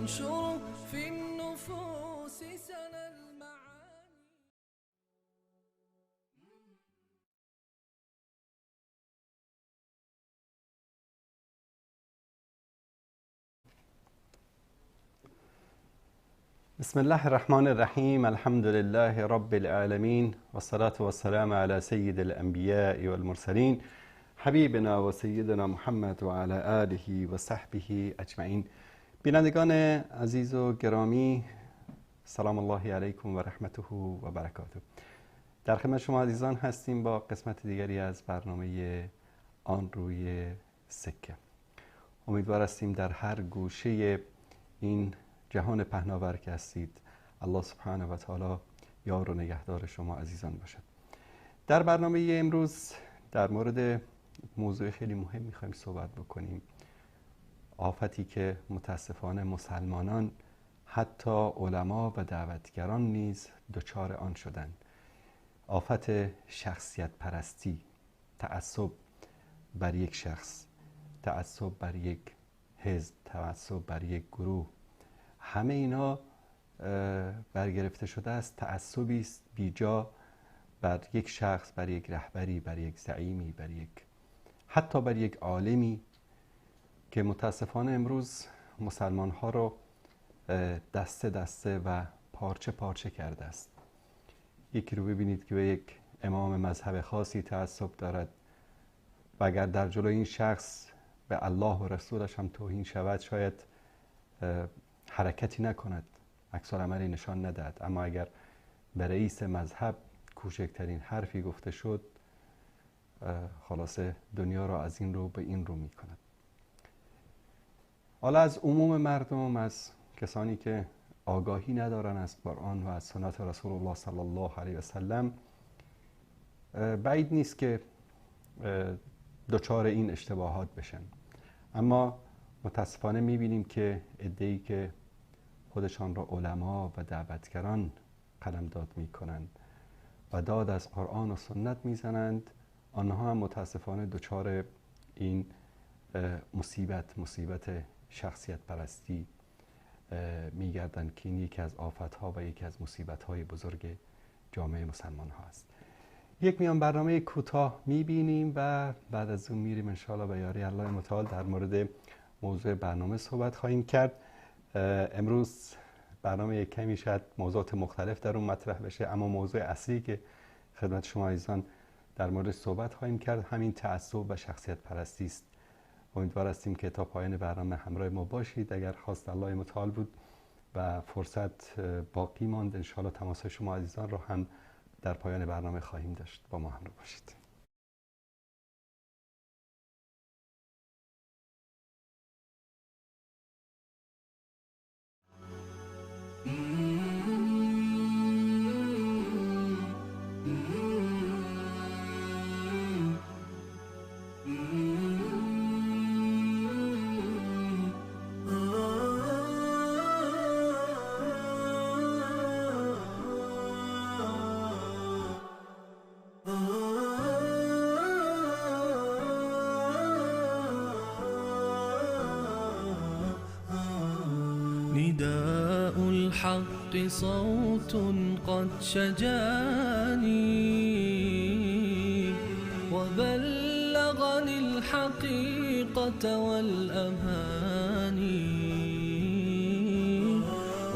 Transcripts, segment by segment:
انشر في النفوس سنا المعاني. بسم الله الرحمن الرحیم. الحمد لله رب العالمین والصلاة والسلام على سید الانبیاء والمرسلین حبیبنا و سیدنا محمد و علی آله و صحبه اجمعین. بینندگان عزیز و گرامی، سلام الله علیکم و رحمته و برکاته. در خدمت شما عزیزان هستیم با قسمت دیگری از برنامه آن روی سکه. امیدوار هستیم در هر گوشه این جهان پهناور که هستید الله سبحانه و تعالی یار و نگهدار شما عزیزان باشد. در برنامه امروز در مورد موضوع خیلی مهم میخوایم صحبت بکنیم. آفتی که متاسفانه مسلمانان، حتی علما و دعوتگران نیز دچار آن شدند. آفت شخصیت پرستی، تعصب بر یک شخص، تعصب بر یک حزب، تعصب بر یک گروه. همه اینا برگرفته شده است تعصبی است بیجا بر یک شخص، بر یک رهبری، بر یک زعیمی، حتی بر یک عالمی که متاسفانه امروز مسلمان ها رو دسته دسته و پارچه پارچه کرده است. یکی رو ببینید که به یک امام مذهب خاصی تعصب دارد و اگر در جلوی این شخص به الله و رسولش هم توهین شود شاید حرکتی نکند، عکس العملی نشان ندهد، اما اگر به رئیس مذهب کوچکترین حرفی گفته شد خلاصه دنیا را از این رو به این رو می کند. حالا از عموم مردم، از کسانی که آگاهی ندارن از قرآن و از سنت رسول الله صلی الله علیه و سلم، بعید نیست که دچار این اشتباهات بشن. اما متاسفانه میبینیم که عده‌ای که خودشان را علما و دعوتگران قلمداد میکنند و داد از قرآن و سنت میزنند، آنها هم متاسفانه دچار این مصیبت شخصیت پرستی میگردند که این یکی از آفتها و یکی از مصیبت‌های بزرگ جامعه مسلمان ها است. یک میان برنامه کوتاه میبینیم و بعد از اون میریم انشاءالله به یاری الله متعال در مورد موضوع برنامه صحبت خواهیم کرد. امروز برنامه یک کمی شاید موضوعات مختلف در اون مطرح بشه، اما موضوع اصلی که خدمت شما عزیزان در مورد صحبت خواهیم کرد همین تعصب و شخصیت پرستی است. امیدوار هستیم که تا پایان برنامه همراه ما باشید. اگر خواست الله متعال بود و فرصت باقی ماند انشاءالله تماس شما عزیزان رو هم در پایان برنامه خواهیم داشت. با ما همراه باشید. نداء الحق صوت قد شجاني وبلغني الحقيقة والأماني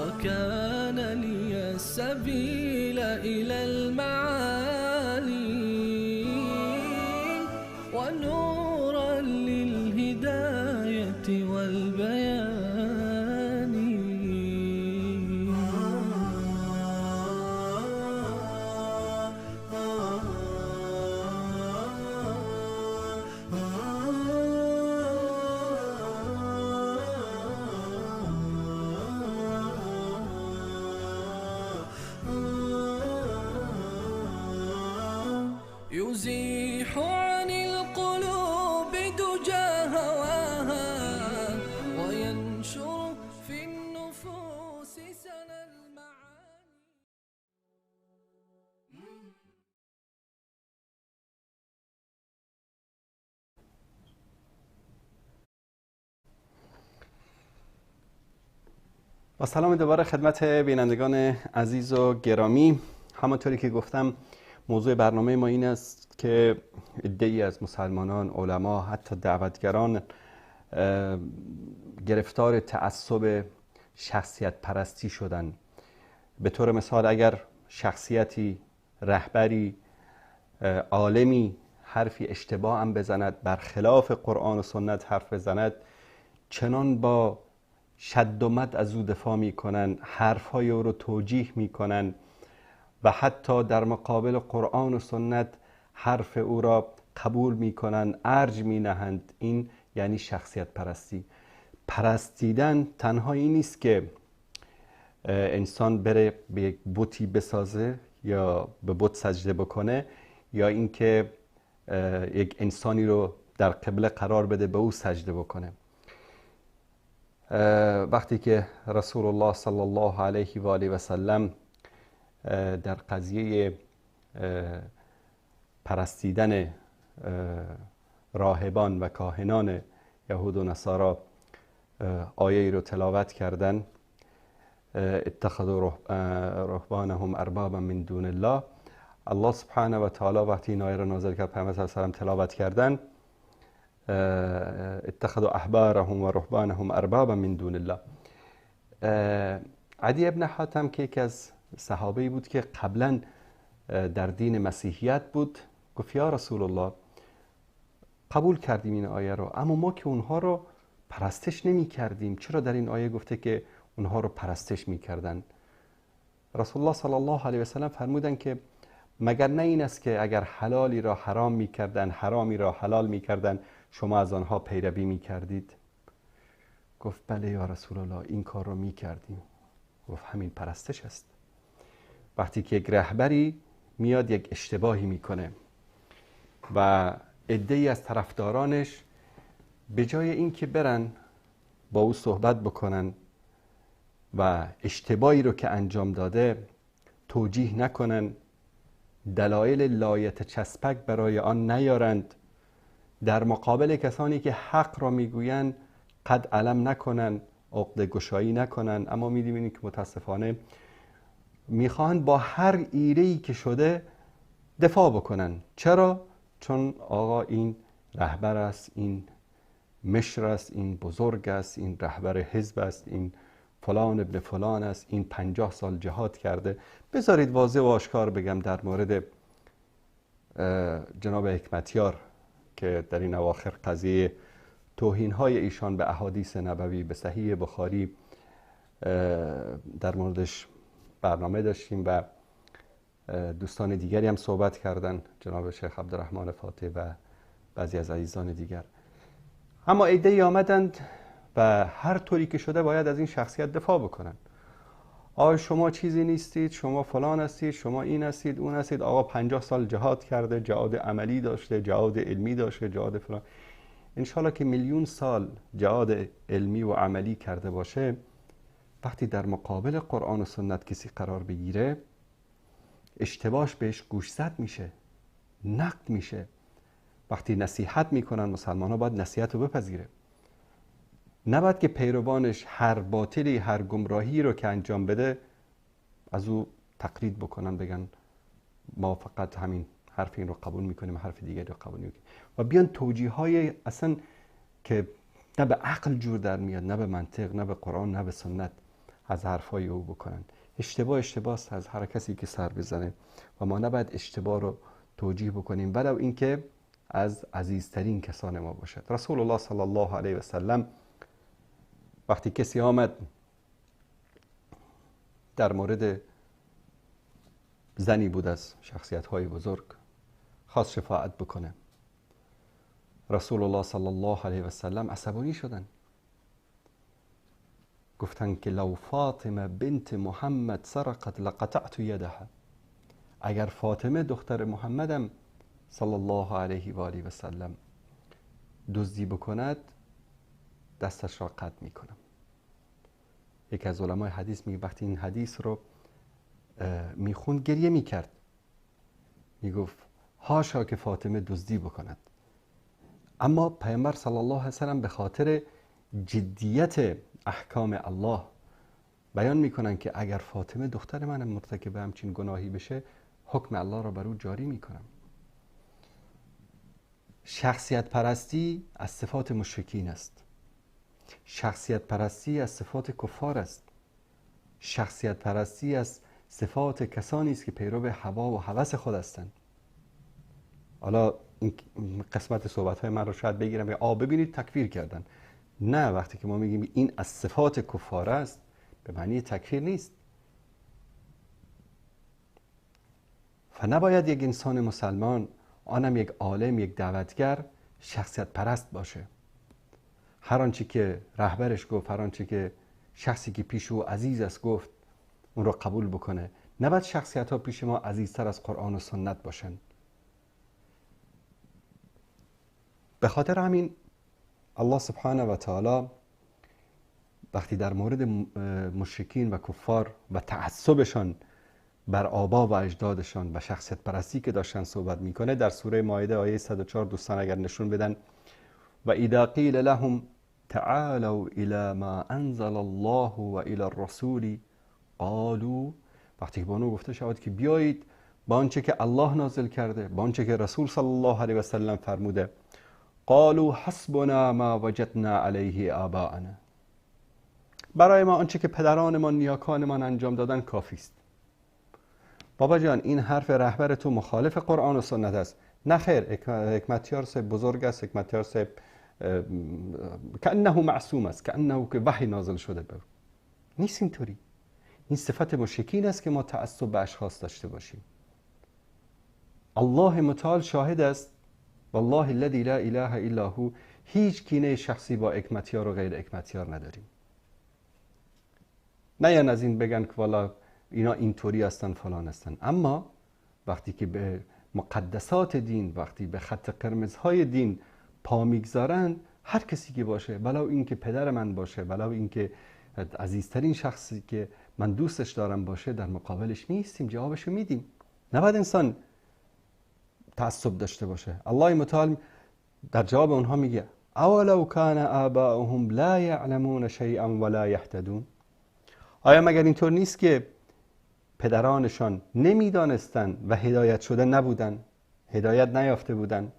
وكان لي السبيل إلى المعالي ونورا للهداية والبيان. يزيح عن القلوب دجى هواها وينشر في النفوس سنا المعاني. با سلام دوباره خدمت بینندگان عزیز و گرامی. همانطوری که گفتم موضوع برنامه ما این است که عده‌ای از مسلمانان، علما، حتی دعوتگران گرفتار تعصب شخصیت پرستی شدن. به طور مثال اگر شخصیتی، رهبری، عالمی حرفی اشتباه هم بزند، برخلاف قرآن و سنت حرف بزند، چنان با شد و مد از او دفاع میکنن، حرفهای او رو توجیه میکنن و حتی در مقابل قرآن و سنت حرف او را قبول میکنن، ارج مینهند. این یعنی شخصیت پرستی. پرستیدن تنها این نیست که انسان بره به یک بتی بسازه یا به بت سجده بکنه، یا اینکه یک انسانی رو در قبله قرار بده به او سجده بکنه. وقتی که رسول الله صلی الله علیه و آله و سلم در قضیه پرستیدن راهبان و کاهنان یهود و نصارا آیه رو تلاوت کردن، اتخذوا رهبانهم اربابا من دون الله، الله سبحانه و تعالی وقتی این آیه رو نازل کرد، پیامبر صلی الله علیه و سلم تلاوت کردن، اتخذوا احبارهم و رهبانهم اربابا من دون الله. عدی ابن حاتم که یکی از صحابه‌ای بود که قبلا در دین مسیحیت بود، گفت یا رسول الله قبول کردیم این آیه رو، اما ما که اونها رو پرستش نمی کردیم، چرا در این آیه گفته که اونها رو پرستش می کردن؟ رسول الله صلی الله علیه و سلم فرمودن که مگر نه این است که اگر حلالی را حرام می کردن، حرامی را حلال می کردن، شما از آنها پیروی می کردید؟ گفت بله یا رسول الله این کار رو می کردیم. گفت همین پرستش است. وقتی که یک رهبری میاد یک اشتباهی میکنه و عده‌ای از طرفدارانش به جای اینکه برن با او صحبت بکنن و اشتباهی رو که انجام داده توجیه نکنن، دلایل لایتچسبک برای آن نیارند، در مقابل کسانی که حق را میگویند قد علم نکنن، عقده گشایی نکنن، اما می‌بینیم که متاسفانه میخواهند با هر ایره‌ای که شده دفاع بکنن. چرا؟ چون آقا این رهبر است، این مشر است، این بزرگ است، این رهبر حزب است، این فلان ابن فلان است، این 50 سال جهاد کرده. بذارید واضح و آشکار بگم در مورد جناب حکمتیار که در این اواخر قضیه توهین‌های ایشان به احادیث نبوی، به صحیح بخاری در موردش برنامه داشتیم و دوستان دیگری هم صحبت کردن، جناب شیخ عبدالرحمن فاتح و بعضی از عزیزان دیگر. اما عده‌ای آمدند و هر طوری که شده باید از این شخصیت دفاع بکنن. آقا شما چیزی نیستید، شما فلان هستید، شما این هستید، اون هستید. آقا 50 سال جهاد کرده، جهاد عملی داشته، جهاد علمی داشته، جهاد فلان. انشالله که میلیون سال جهاد علمی و عملی کرده باشه، وقتی در مقابل قرآن و سنت کسی قرار بگیره، اشتباهش بهش گوشزد میشه، نقد میشه. وقتی نصیحت میکنن مسلمان ها باید نصیحت رو بپذیره، نباید که پیروانش هر باطلی، هر گمراهی رو که انجام بده از او تقلید بکنن، بگن ما فقط همین حرف این رو قبول میکنیم، حرف دیگری رو قبول نمیکنیم، و بیان توجیه های اصلا که نه به عقل جور در میاد، نه به منطق، نه به قرآن، نه به سنت از حرفای او بکنن. اشتباه است از هر کسی که سر بزنه و ما نباید اشتباه رو توجیه بکنیم، ولو اینکه از عزیزترین کسان ما باشد. رسول الله صلی الله علیه و سلم وقتی کسی آمد در مورد زنی بود از شخصیت‌های بزرگ خواست شفاعت بکنه، رسول الله صلی الله علیه و سلم عصبانی شدن، گفتن که لو فاطمه بنت محمد سرقت لقطعت یدها، اگر فاطمه دختر محمدم صلی الله علیه و آله و سلم دزدی بکند دستش را قطع میکنم. یکی از علمای حدیث میگه وقتی این حدیث رو میخوند گریه میکرد، میگفت هاشا که فاطمه دزدی بکند. اما پیامبر صلی الله علیه و سلم به خاطر جدیت احکام الله بیان میکنن که اگر فاطمه دختر من مرتکب همچین گناهی بشه حکم الله را بر او جاری میکنم. شخصیت پرستی از صفات مشرکین است. شخصیت پرستی از صفات کفار است. شخصیت پرستی از صفات کسانی است که پیرو هوا و هوس خود هستند. حالا این قسمت صحبت‌های من رو شاید بگیرم ببینید تکفیر کردن. نه، وقتی که ما میگیم این از صفات کفار است به معنی تکفیر نیست. فنباید یک انسان مسلمان، آنم یک عالم، یک دعوتگر، شخصیت پرست باشه. هر آنچه که رهبرش گفت، هر آنچه که شخصی که پیش او عزیز است گفت، اون رو قبول بکنه. نباید شخصیت ها پیش ما عزیزتر از قرآن و سنت باشن. به خاطر همین الله سبحانه و تعالی وقتی در مورد مشرکین و کفار و تعصبشان بر آبا و اجدادشان و شخصیت پرستی که داشتن صحبت میکنه، در سوره مائده آیه 104 دوستان اگر نشون بدن: و اذا قیل لهم تعالوا الى ما انزل الله و الى الرسول قالوا، وقتی که به اونو گفته شود که بیایید با آنچه که الله نازل کرده، با آنچه که رسول صلی الله علیه و سلم فرموده، قالوا حسبنا ما وجدنا علیه آباءنا، برای ما آنچه که پدرانمان نیاکانمان انجام دادن کافی است. بابا جان، این حرف رهبر تو مخالف قرآن و سنت است. نه خیر، حکمتیار سے بزرگ است، حکمتیار سے کأنه معصوم است، کأنه که وحی نازل شده بر نیست. اینطوری این صفت مشرکین است که ما تعصب به اشخاص داشته باشیم. الله متعال شاهد است، والله الذی لا اله الا هو، هیچ کینه شخصی با حکمتیار و غیر حکمتیار نداریم. نه یعنی از این بگن که والا اینا اینطوری هستن فلان هستن، اما وقتی که به مقدسات دین، وقتی به خط قرمزهای دین پا میگذارن، هر کسی که باشه، ولو این که پدر من باشه، ولو این که عزیزترین شخصی که من دوستش دارم باشه، در مقابلش نیستیم، جوابشو میدیم. نباید انسان تعصب داشته باشه. الله متعال در جواب اونها میگه: اولو کان آباؤهم لا یعلمون شیئا ولا یهتدون، آیا مگر اینطور نیست که پدرانشان نمیدانستن و هدایت شده نبودن، هدایت نیافته بودن؟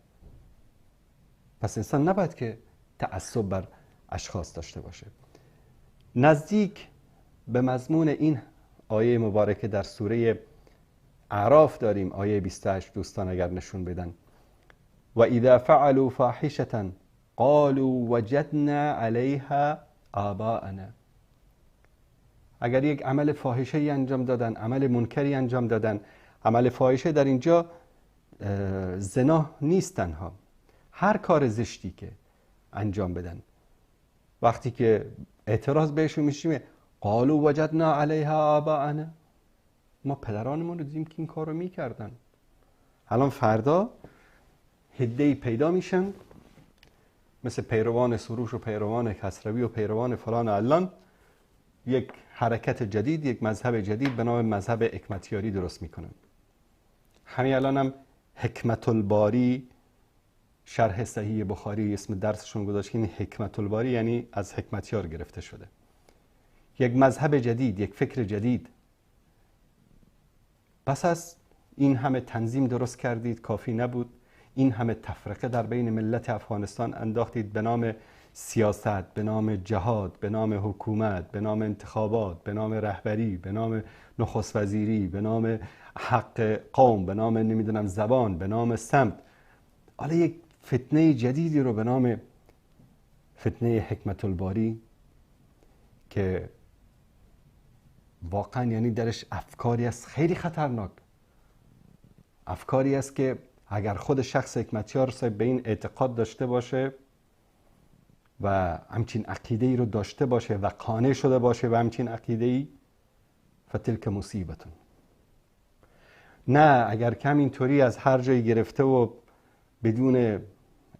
پس انسان نباید که تعصب بر اشخاص داشته باشه. نزدیک به مضمون این آیه مبارکه در سوره اعراف داریم، آیه 28 دوستان اگر نشون بدن: و اذا فعلوا فاحشة قالوا وجدنا علیها آباءنا، اگر یک عمل فاحشه انجام دادن، عمل منکری انجام دادن، عمل فاحشه در اینجا زنا نیست تنها، هر کار زشتی که انجام بدن، وقتی که اعتراض بهشون میشیم قالوا وجدنا علیها آباءنا، ما پدرانمون رو دیدیم که این کار رو میکردن. الان فردا هده‌ای پیدا میشن مثل پیروان سروش و پیروان کسروی و پیروان فلان، الان یک حرکت جدید، یک مذهب جدید به نام مذهب حکمتیاری درست میکنن. همین الان هم حکمت الباری شرح صحیح بخاری اسم درسشون گذاشت که این حکمت الباری یعنی از حکمتیار گرفته شده. یک مذهب جدید، یک فکر جدید. پس از این همه تنظیم درست کردید کافی نبود، این همه تفرقه در بین ملت افغانستان انداختید به نام سیاست، به نام جهاد، به نام حکومت، به نام انتخابات، به نام رهبری، به نام نخست وزیری، به نام حق قوم، به نام نمیدونم زبان، به نام سمت. حالا یک فتنه جدیدی رو به نام فتنه حکمت الباری که واقعا یعنی درش افکاری است خیلی خطرناک، افکاری است که اگر خود شخص حکمتیار به این اعتقاد داشته باشه و همچین عقیده‌ای رو داشته باشه و قانع شده باشه و همچین عقیده‌ای، فتلک مصیبتون. نه اگر کم اینطوری از هر جایی گرفته و بدون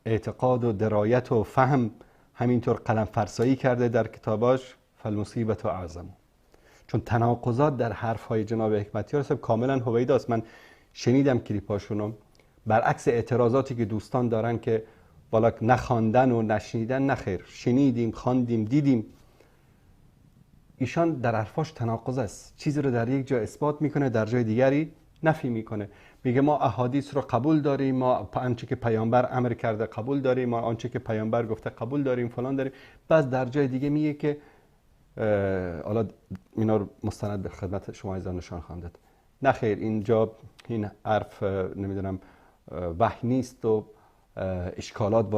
اعتقاد و درایت و فهم همینطور قلم فرسایی کرده در کتاباش، فالمصیبت اعظم. چون تناقضات در حرف‌های جناب حکمتیار صاحب کاملا هویداست. من شنیدم کلیپاشونو، برعکس اعتراضاتی که دوستان دارن که والا نخواندن و نشنیدن. نخیر، شنیدیم، خواندیم، دیدیم. ایشان در حرفاش تناقض است. چیزی رو در یک جا اثبات میکنه، در جای دیگری نفی میکنه. میگه ما احادیث رو قبول داریم، ما آنچه که پیامبر امر کرده قبول داریم، ما آنچه که پیامبر گفته قبول داریم، فلان داریم. بعد در جای دیگه میگه که حالا اینا رو مستند به خدمت شما عزیزان نشان خواهم داد. نه خیر، اینجا این حرف نمیدونم وحی نیست و اشکالات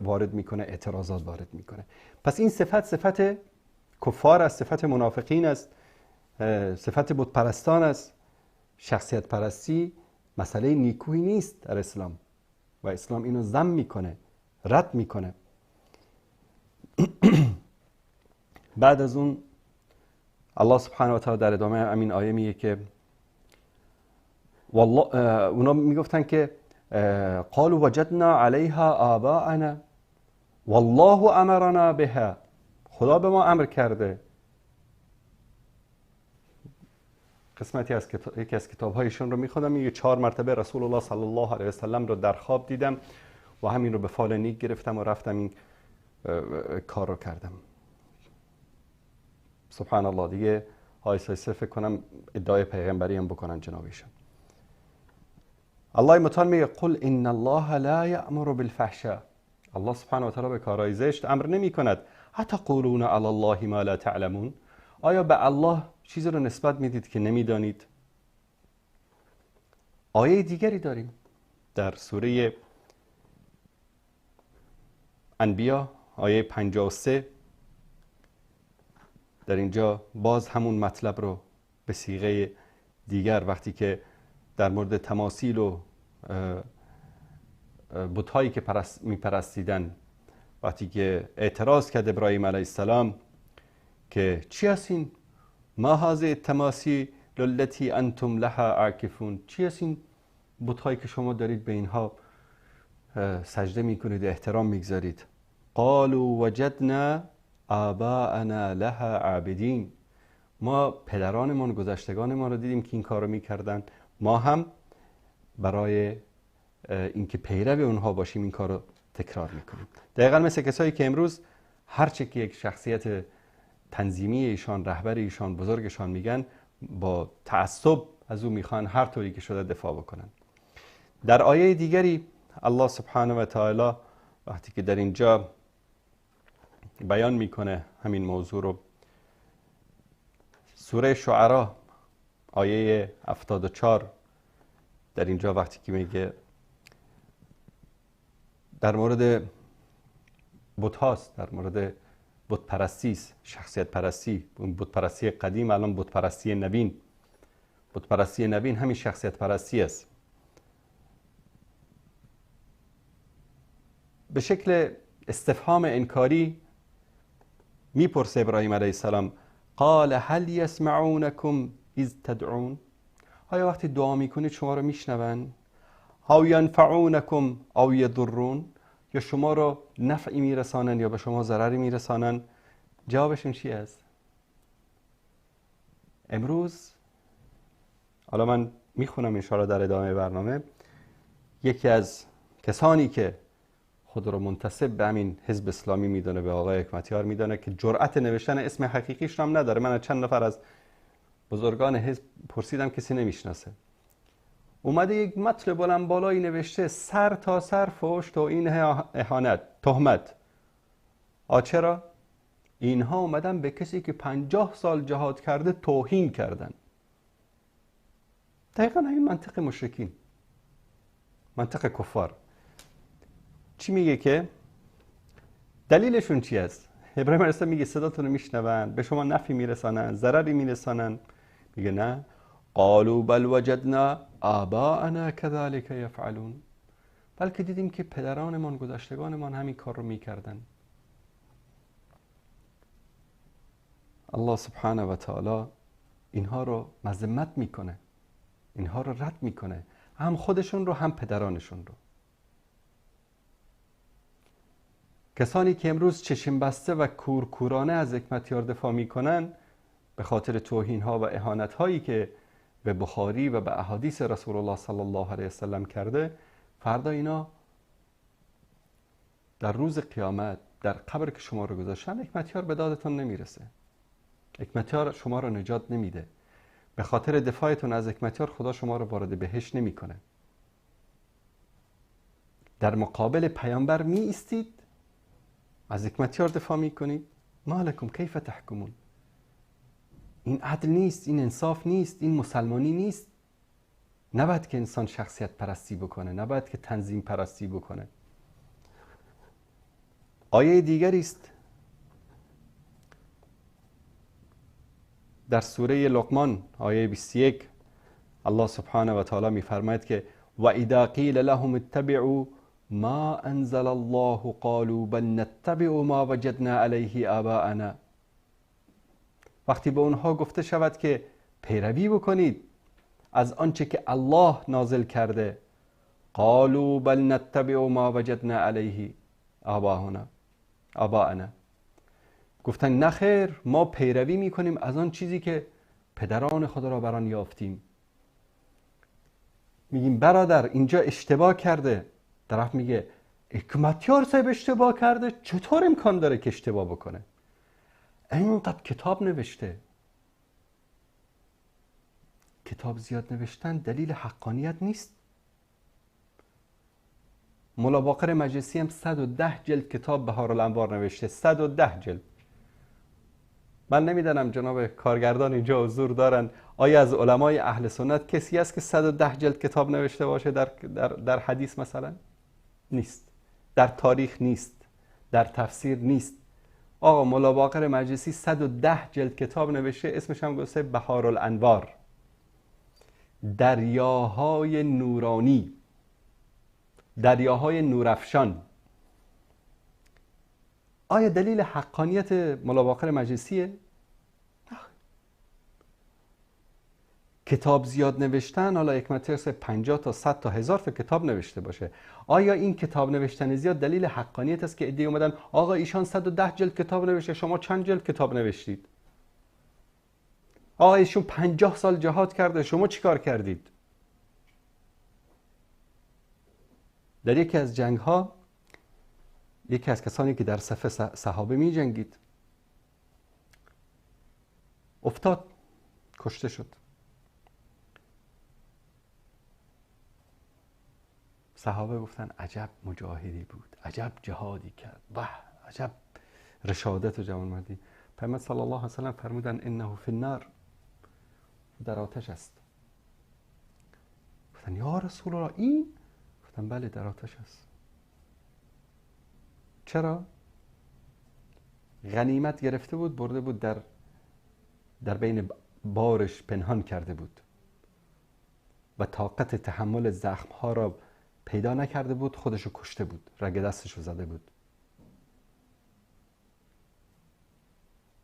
وارد میکنه، اعتراضات وارد میکنه. پس این صفت کفار است، صفت منافقین است، صفت بت پرستان است. شخصیت پرستی مسئله نیکویی نیست در اسلام و اسلام اینو ذم میکنه، رد میکنه. بعد از اون الله سبحانه و تعالی در ادامه همین آیه میگه که والله، اونا میگفتن که قالوا وجدنا علیها آباءنا والله امرنا بها، خدا به ما امر کرده. قسمتی از یکی از کتاب‌هایشون رو می‌خوندم، میگه 4 مرتبه رسول الله صلی الله علیه و سلم رو در خواب دیدم و همین رو به فال نیک گرفتم و رفتم این کار رو کردم. سبحان الله، دیگه آیسایسه فکر کنم ادعای پیغمبری هم بکنن جنابیشون. الله متعال میگه قل ان الله لا یأمر بالفحشاء، الله سبحانه و تعالی به کارهای زشت امر نمی کند. اتقولون علی الله ما لا تعلمون، آیا به الله چیزی رو نسبت میدید که نمیدانید؟ آیه دیگری داریم در سوره انبیا آیه 53. در اینجا باز همون مطلب رو به صیغه دیگر، وقتی که در مورد تماثیل و بت‌هایی که میپرستیدن، وقتی که اعتراض کرد ابراهیم علیه السلام که چی هستین؟ ما هذه التماثیل التي انتم لها عاکفون، چی هستین بت‌هایی که شما دارید به اینها سجده میکنید، احترام میگذارید؟ قالوا وجدنا آباءنا لها عابدین، ما پدرانمان گذشتگانمان رو دیدیم که این کار رو میکردن، ما هم برای اینکه پیرو اونها باشیم این کار رو تکرار میکنیم. دقیقا مثل کسایی که امروز هرچه که یک شخصیت تنظیمی ایشان، رهبر ایشان، بزرگشان میگن، با تعصب از او میخوان هر طوری که شده دفاع بکنن. در آیه دیگری الله سبحانه و تعالی وقتی که در اینجا بیان میکنه همین موضوع رو، سوره شعراء آیه 74 در اینجا وقتی که میگه در مورد بت هاست، در مورد بت پرستی است، شخصیت پرستی، اون بت پرستی قدیم، الان بت پرستی نوین. بت پرستی نوین همین شخصیت پرستی است. به شکل استفهام انکاری میپرسه ابراهیم علیه السلام قال هل یسمعونکم اذ تدعون، آیا وقتی دعا میکنید شما رو میشنون؟ او ینفعونکم او یضرون، یا شما رو نفعی میرسانن یا به شما ضرری میرسانن؟ جوابشون چی است؟ امروز حالا من میخونم انشاءالله در ادامه برنامه، یکی از کسانی که خود رو منتسب به همین حزب اسلامی میدونه، به آقای حکمتیار میدونه، که جرأت نوشتن اسم حقیقیش هم نداره. من از چند نفر از بزرگان حزب پرسیدم، کسی نمیشناسه. اومده یک متن بلند بالایی نوشته سر تا سر فحش، توهین، اهانت، تهمت. چرا؟ اینها اومدن به کسی که 50 سال جهاد کرده توهین کردن. دقیقا این منطق مشرکین، منطق کفار. چی میگه که دلیلشون چی است؟ ابراهیم علیه السلام میگه صداتون رو میشنون، به شما نفعی میرسانن، ضرری میرسانن؟ میگه نه. قالوا بل وجدنا آباءنا كذلك يفعلون، بلکه دیدیم که پدرانمان، گذشتگانمان همین کار رو میکردن. الله سبحانه و تعالی اینها رو مذمت میکنه، اینها رو رد میکنه، هم خودشون رو هم پدرانشون رو. کسانی که امروز چشم بسته و کورکورانه از حکمتیار دفاع میکنن به خاطر توهین ها و اهانت هایی که به بخاری و به احادیث رسول الله صلی الله علیه وسلم کرده، فردا اینا در روز قیامت در قبر که شما رو گذاشتن، حکمتیار به دادتون نمیرسه. حکمتیار شما رو نجات نمیده. به خاطر دفاعتون از حکمتیار خدا شما رو وارد بهشت نمیکنه. در مقابل پیامبر می ایستید، از حکمتیار دفاع میکنید. ما لکم کیف تحکمون؟ این عدل نیست، این انصاف نیست، این مسلمانی نیست. نباید که انسان شخصیت پرستی بکنه، نباید که تنظیم پرستی بکنه. آیه دیگری است در سوره لقمان آیه 21. الله سبحانه و تعالی میفرماید که و اذا قیل لهم اتبعوا ما انزل الله قالوا بل نتبع ما وجدنا علیه آباءنا. وقتی به اونها گفته شود که پیروی بکنید از آنچه که الله نازل کرده، قالوا بل نتبع ما وجدنا علیه آباءنا، گفتن نخیر، ما پیروی میکنیم از آن چیزی که پدران خدا را بر آن یافتیم. میگیم برادر اینجا اشتباه کرده. طرف میگه حکمتیار صاحب اشتباه کرده، چطور امکان داره که اشتباه بکنه؟ اینقدر کتاب نوشته. کتاب زیاد نوشتن دلیل حقانیت نیست. مولا باقر مجلسی هم 110 جلد کتاب بهارالانوار نوشته. 110 جلد. من نمیدانم جناب کارگردان اینجا حضور دارن، آیا از علمای اهل سنت کسی هست که 110 جلد کتاب نوشته باشه در حدیث مثلا؟ نیست. در تاریخ نیست. در تفسیر نیست. آقا مولا باقر مجلسی 110 جلد کتاب نوشته، اسمش هم گذاشته بهارالانوار، دریاهای نورانی، دریاهای نورافشان. آیا دلیل حقانیت مولا باقر مجلسیه؟ کتاب زیاد نوشتن، حالا حکمتیار 50 تا 100 تا 1000 تا کتاب نوشته باشه، آیا این کتاب نوشتن زیاد دلیل حقانیت است که عده‌ای اومدن آقا ایشان 110 جلد کتاب نوشته، شما چند جلد کتاب نوشتید؟ آقا ایشون 50 سال جهاد کرده، شما چیکار کردید؟ در یکی از جنگ ها یکی از کسانی که در صف صحابه می جنگید افتاد، کشته شد. صحابه گفتن عجب مجاهدی بود، عجب جهادی کرد، واه عجب رشادت و جوانمردی. پیامبر صلی الله علیه و سلم فرمودن انه فی النار، در آتش است. گفتن یا رسول الله این؟ گفتن بله در آتش است. چرا؟ غنیمت گرفته بود، برده بود در بین بارش پنهان کرده بود و طاقت تحمل زخم‌ها را پیدا نکرده بود، خودشو کشته بود، رگ دستشو زده بود.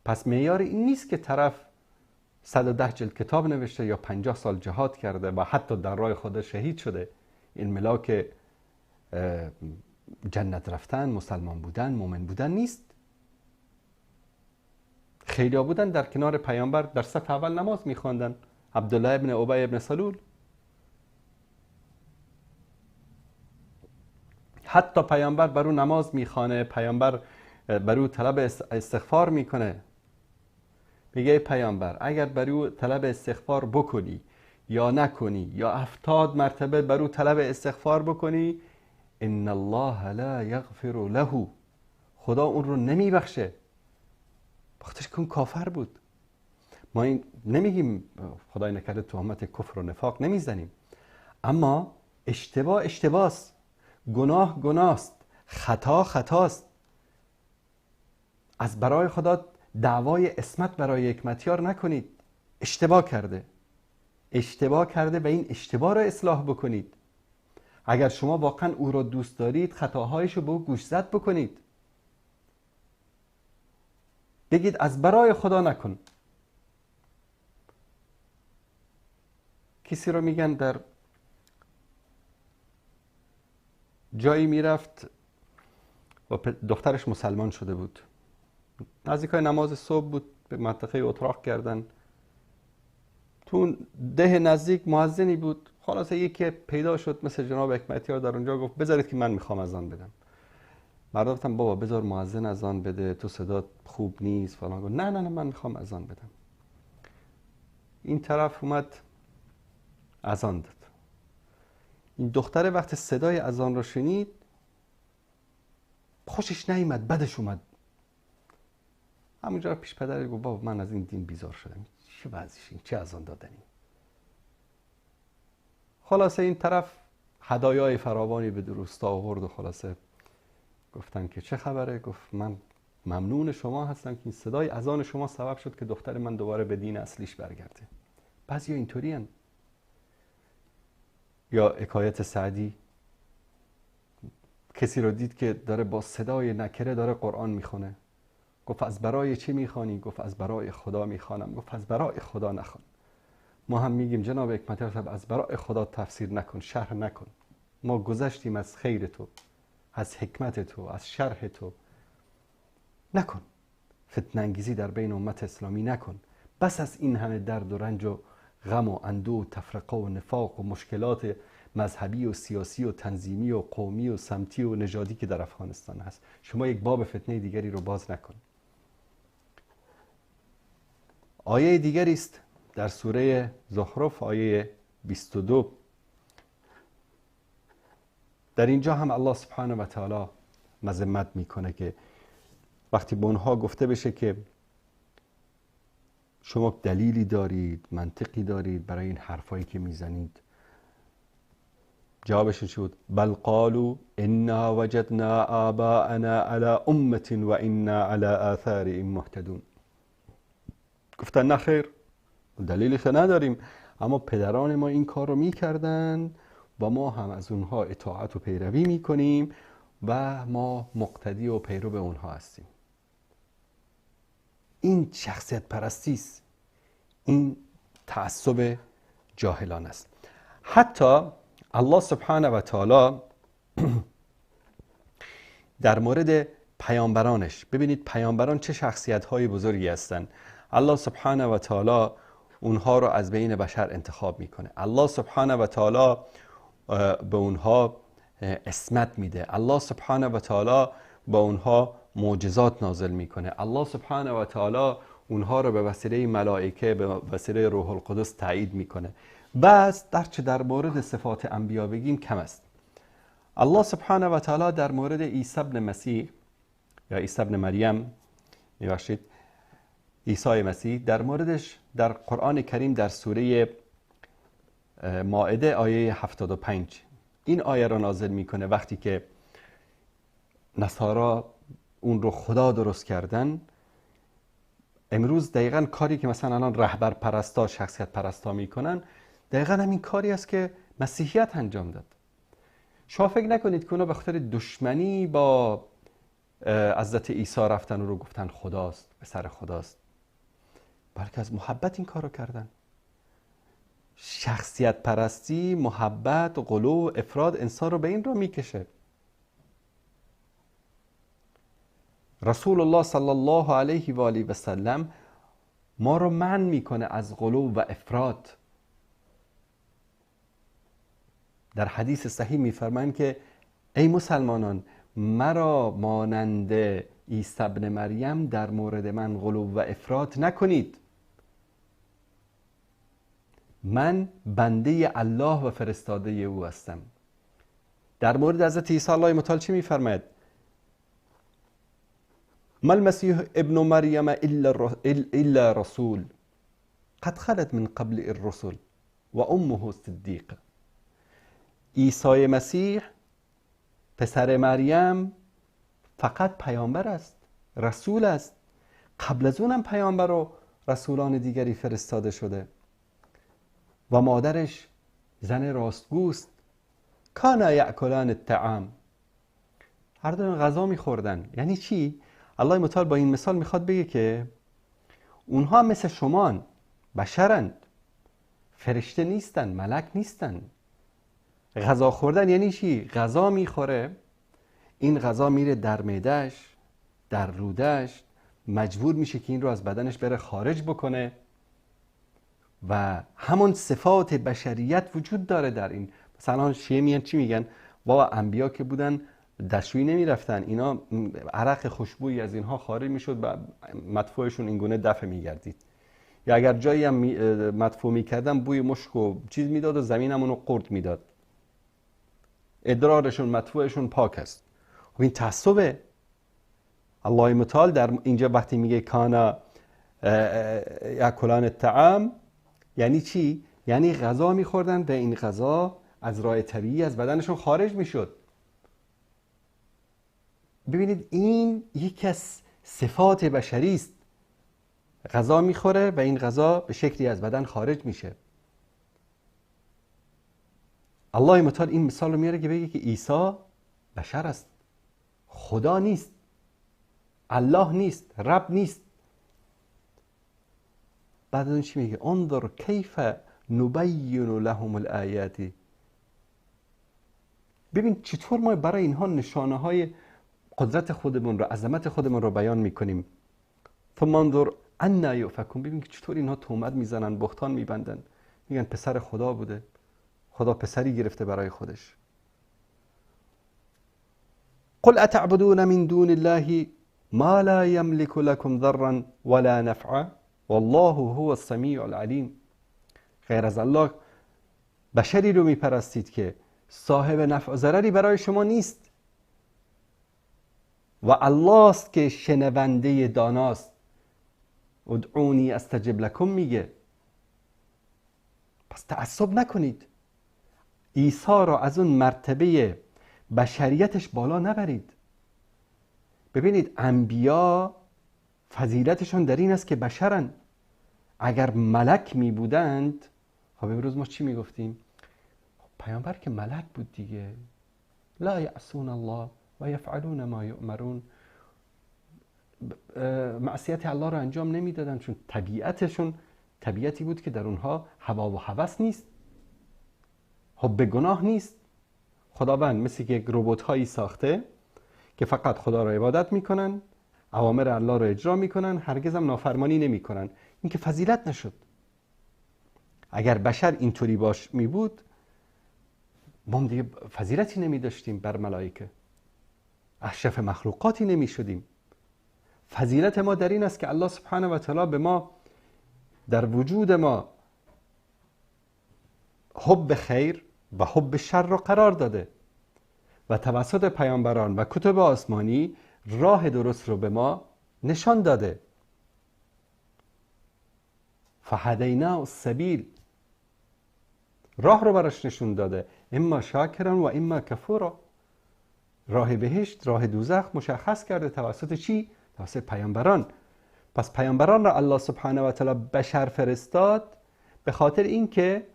پس معیار این نیست که طرف 110 جلد کتاب نوشته یا 50 سال جهاد کرده و حتی در راه خدا شهید شده، این ملاک جنت رفتن، مسلمان بودن، مؤمن بودن نیست. خیلیا بودن در کنار پیامبر در صف اول نماز میخواندن. عبدالله ابن ابی ابن سلول حتی پیامبر برو نماز میخوانه، پیامبر برو طلب استغفار میکنه، میگه پیامبر اگر برو طلب استغفار بکنی یا نکنی یا 70 مرتبه برو طلب استغفار بکنی، ان الله لا یغفر له، خدا اون رو نمیبخشه. بخاطرش که اون کافر بود. ما این نمیگیم خدای نکرده تهمت کفر و نفاق نمیزنیم، اما اشتباه اشتباهست، گناه گناهست، خطا خطاست. از برای خدا دعوای عصمت برای حکمتیار نکنید. اشتباه کرده و این اشتباه را اصلاح بکنید. اگر شما واقعا او را دوست دارید، خطاهایش رو به او گوشزد بکنید، بگید از برای خدا نکن. کسی رو میگن در جایی میرفت و دخترش مسلمان شده بود، نزدیکای نماز صبح بود، به منطقه اتراق کردن، تو ده نزدیک مؤذنی بود، خلاصه یکی پیدا شد مثل جناب حکمتیار در اونجا، گفت بذارید که من میخوام اذان بدم. مردم گفتن بابا بذار مؤذن اذان بده، تو صدات خوب نیست فلان. گفت نه من میخوام اذان بدم. این طرف اومد اذان داد. این دختره وقتی صدای اذان رو شنید خوشش نیامد، بدش اومد. همونجا پیش پدر گفت بابا من از این دین بیزار شدم، چه وضعیش این، چه اذان دادنی. خلاصه این طرف هدایای فراوانی به روستا آورد و خلاصه گفتن که چه خبره؟ گفت من ممنون شما هستم که این صدای اذان شما سبب شد که دختر من دوباره به دین اصلیش برگرده. بعضیا اینطوری هن. یا حکایت سعدی، کسی رو دید که داره با صدای نکره داره قرآن میخونه. گفت از برای چی میخوانی؟ گفت از برای خدا میخوانم. گفت از برای خدا نخوان. ما هم میگیم جناب حکمتی صاحب از برای خدا تفسیر نکن، شرح نکن. ما گذشتیم از خیر تو، از حکمت تو، از شرح تو. نکن فتنه انگیزی در بین امت اسلامی نکن. بس از این همه درد و رنج و غم و اندوه و تفرقه و نفاق و مشکلات مذهبی و سیاسی و تنظیمی و قومی و سمتی و نژادی که در افغانستان هست. شما یک باب فتنه دیگری رو باز نکن. آیه دیگری است در سوره زخرف، آیه 22. در اینجا هم الله سبحانه و تعالی مذمت میکنه که وقتی به اونها گفته بشه که شما دلیلی دارید، منطقی دارید برای این حرفایی که میزنید، جوابشون شد بل قالوا انا وجدنا آباءنا على امة و انا على آثارهم مهتدون. گفتن نه خیر، دلیلی که نداریم، اما پدران ما این کار رو میکردن و ما هم از اونها اطاعت و پیروی میکنیم و ما مقتدی و پیرو اونها هستیم. این شخصیت پرستی است، این تعصب جاهلان است. حتی الله سبحانه و تعالی در مورد پیامبرانش، ببینید پیامبران چه شخصیت های بزرگی هستند. الله سبحانه و تعالی اونها رو از بین بشر انتخاب میکنه. الله سبحانه و تعالی به اونها اسمت میده. الله سبحانه و تعالی به اونها معجزات نازل میکنه. الله سبحانه و تعالی اونها رو به وسیله ملائکه، به وسیله روح القدس تایید میکنه. بس در مورد صفات انبیا بگیم کم است. الله سبحانه و تعالی در مورد عیسی ابن مسیح یا عیسی ابن مریم، میبخشید عیسی مسیح، در موردش در قرآن کریم در سوره مائده آیه 75 این آیه را نازل میکنه. وقتی که نصارا اون رو خدا درست کردن، امروز دقیقاً کاری که مثلا الان رهبر پرستا، شخصیت پرستا میکنن، دقیقاً همین کاری است که مسیحیت انجام داد. شما فکر نکنید که اونا به خاطر دشمنی با حضرت عیسی رفتن و رو گفتن خداست، پسر خداست، بلکه از محبت این کارو کردن. شخصیت پرستی، محبت، غلو، افراد انسان رو به این را میکشه. رسول الله صلی الله علیه و آله و سلم ما رو منع میکنه از غلو و افراد. در حدیث صحیح میفرمایند که ای مسلمانان، مرا مانند عیسی ابن مریم در مورد من غلو و افراط نکنید. من بنده الله و فرستاده او هستم. در مورد حضرت عیسی الله متعال چی میفرماید؟ ما المسیح ابن مریم الا رسول قد خلت من قبل الرسل و امه صدیقه. عیسی مسیح پسر مریم فقط پیامبر است، رسول است. قبل از اونم پیامبر و رسولان دیگری فرستاده شده و مادرش زن راستگوست. کانا یأکلان الطعام، هر دو غذا میخوردن. یعنی چی؟ الله متعال با این مثال میخواد بگه که اونها مثل شمان، بشرند، فرشته نیستن، ملک نیستن. غذا خوردن یعنی چی؟ غذا میخوره، این غذا میره در معده‌اش، در روده‌اش، مجبور میشه که این رو از بدنش بره خارج بکنه و همون صفات بشریت وجود داره در این. مثلا شیعه میگن چی میگن؟ بابا انبیا که بودن دستشویی نمی رفتن، اینا عرق خوشبویی از اینها خارج می شد و مدفوعشون این گونه دفع می گردید. یا اگر جایی هم مدفوع می کردن بوی مشک و چیز می داد و زمین همونو قرد می داد. ادرارشون مدفوعشون پاک است. و این تعصبه. الله متعال در اینجا وقتی میگه کانا یاکلان الطعام یعنی چی؟ یعنی غذا میخوردن و این غذا از راه طبیعی از بدنشون خارج میشد. ببینید این یکی از صفات بشری است. غذا میخوره و این غذا به شکلی از بدن خارج میشه. الله متعال این مثال رو میاره که بگه که عیسی بشر است، خدا نیست، الله نیست، رب نیست. بعد اون چی میگه؟ انظر کیف نبین لهم الآیات. ببین چطور ما برای اینها نشانه های قدرت خودمون رو، عظمت خودمون رو بیان میکنیم. ثم انظر انا یؤفکون. ببین که چطور اینها تهمت میزنن، بهتان میبندن، میگن پسر خدا بوده، خدا پسری گرفته برای خودش. قل اتعبدون من دون الله ما لا یملک لكم ضرا ولا نفعا والله هو السمیع العلیم. غیر از الله بشری رو میپرستید که صاحب نفع و ضرری برای شما نیست و الله است که شنونده داناست. ادعونی استجب لکم میگه. پس تعصب نکنید، عیسی را از اون مرتبه بشریتش بالا نبرید. ببینید انبیا فضیلتشون در این است که بشرن. اگر ملک می بودند، خب امروز ما چی می گفتیم؟ پیامبر که ملک بود دیگه. لا یعصون الله و یفعلون ما یؤمرون. معصیت الله را انجام نمی دادن چون طبیعتشون طبیعتی بود که در اونها هوا و هوس نیست، حب گناه نیست. خداوند مثل یک ربات هایی ساخته که فقط خدا را عبادت میکنن، اوامر الله را اجرا میکنن، هرگز هم نافرمانی نمیکنن. این که فضیلت نشد. اگر بشر اینطوری باش می بود ما دیگه فضیلتی نمی داشتیم بر ملائکه، اشرف مخلوقاتی نمی شدیم. فضیلت ما در این است که الله سبحانه و تعالی به ما در وجود ما حب خیر و حب شر را قرار داده و توسط پیامبران و کتب آسمانی راه درست رو به ما نشان داده. فهدیناه السبیل، راه رو براش نشون داده. اما شاکرا و اما کفورا. راه بهشت، راه دوزخ مشخص کرده توسط چی؟ توسط پیامبران. پس پیامبران را الله سبحانه و تعالی بشر فرستاد به خاطر اینکه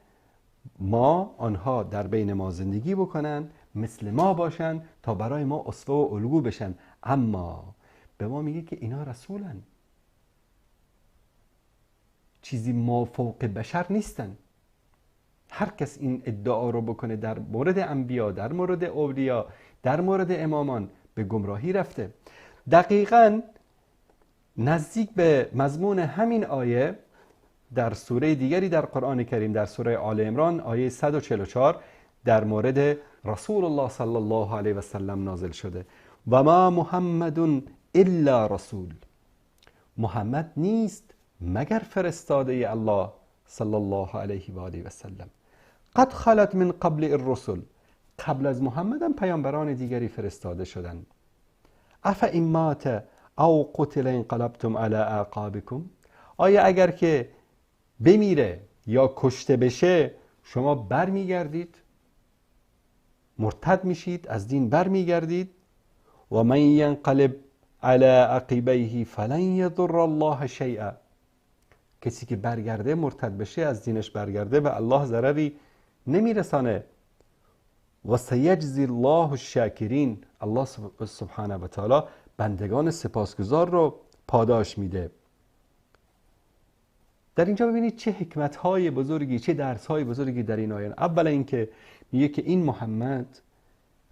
ما آنها در بین ما زندگی بکنن، مثل ما باشن تا برای ما اسوه و الگو بشن. اما به ما میگه که اینا رسولن، چیزی ما فوق بشر نیستن. هر کس این ادعا رو بکنه در مورد انبیا، در مورد اولیا، در مورد امامان، به گمراهی رفته. دقیقاً نزدیک به مضمون همین آیه در سوره دیگری در قرآن کریم، در سوره آل عمران آیه 144 در مورد رسول الله صلی الله علیه و سلم نازل شده. و ما محمد الا رسول. محمد نیست مگر فرستاده الله صلی الله علیه و آله و سلم. قد خلت من قبل الرسل. قبل از محمد هم پیامبران دیگری فرستاده شدند. افئن مات او قتل انقلبتم علی اعقابکم. آیا اگر که بمیره یا کشته بشه شما برمیگردید، مرتد میشید، از دین برمیگردید؟ و من ینقلب علی عقبیه فلن یضر الله شیئا. کسی که برگرده، مرتد بشه، از دینش برگرده، به الله ضرری نمیرسانه. و سیجزی الله الشاکرین. الله سبحانه و تعالی بندگان سپاسگزار رو پاداش میده. در اینجا ببینید چه حکمت‌های بزرگی، چه درس‌های بزرگی در این آیه. اولا اینکه میگه که این محمد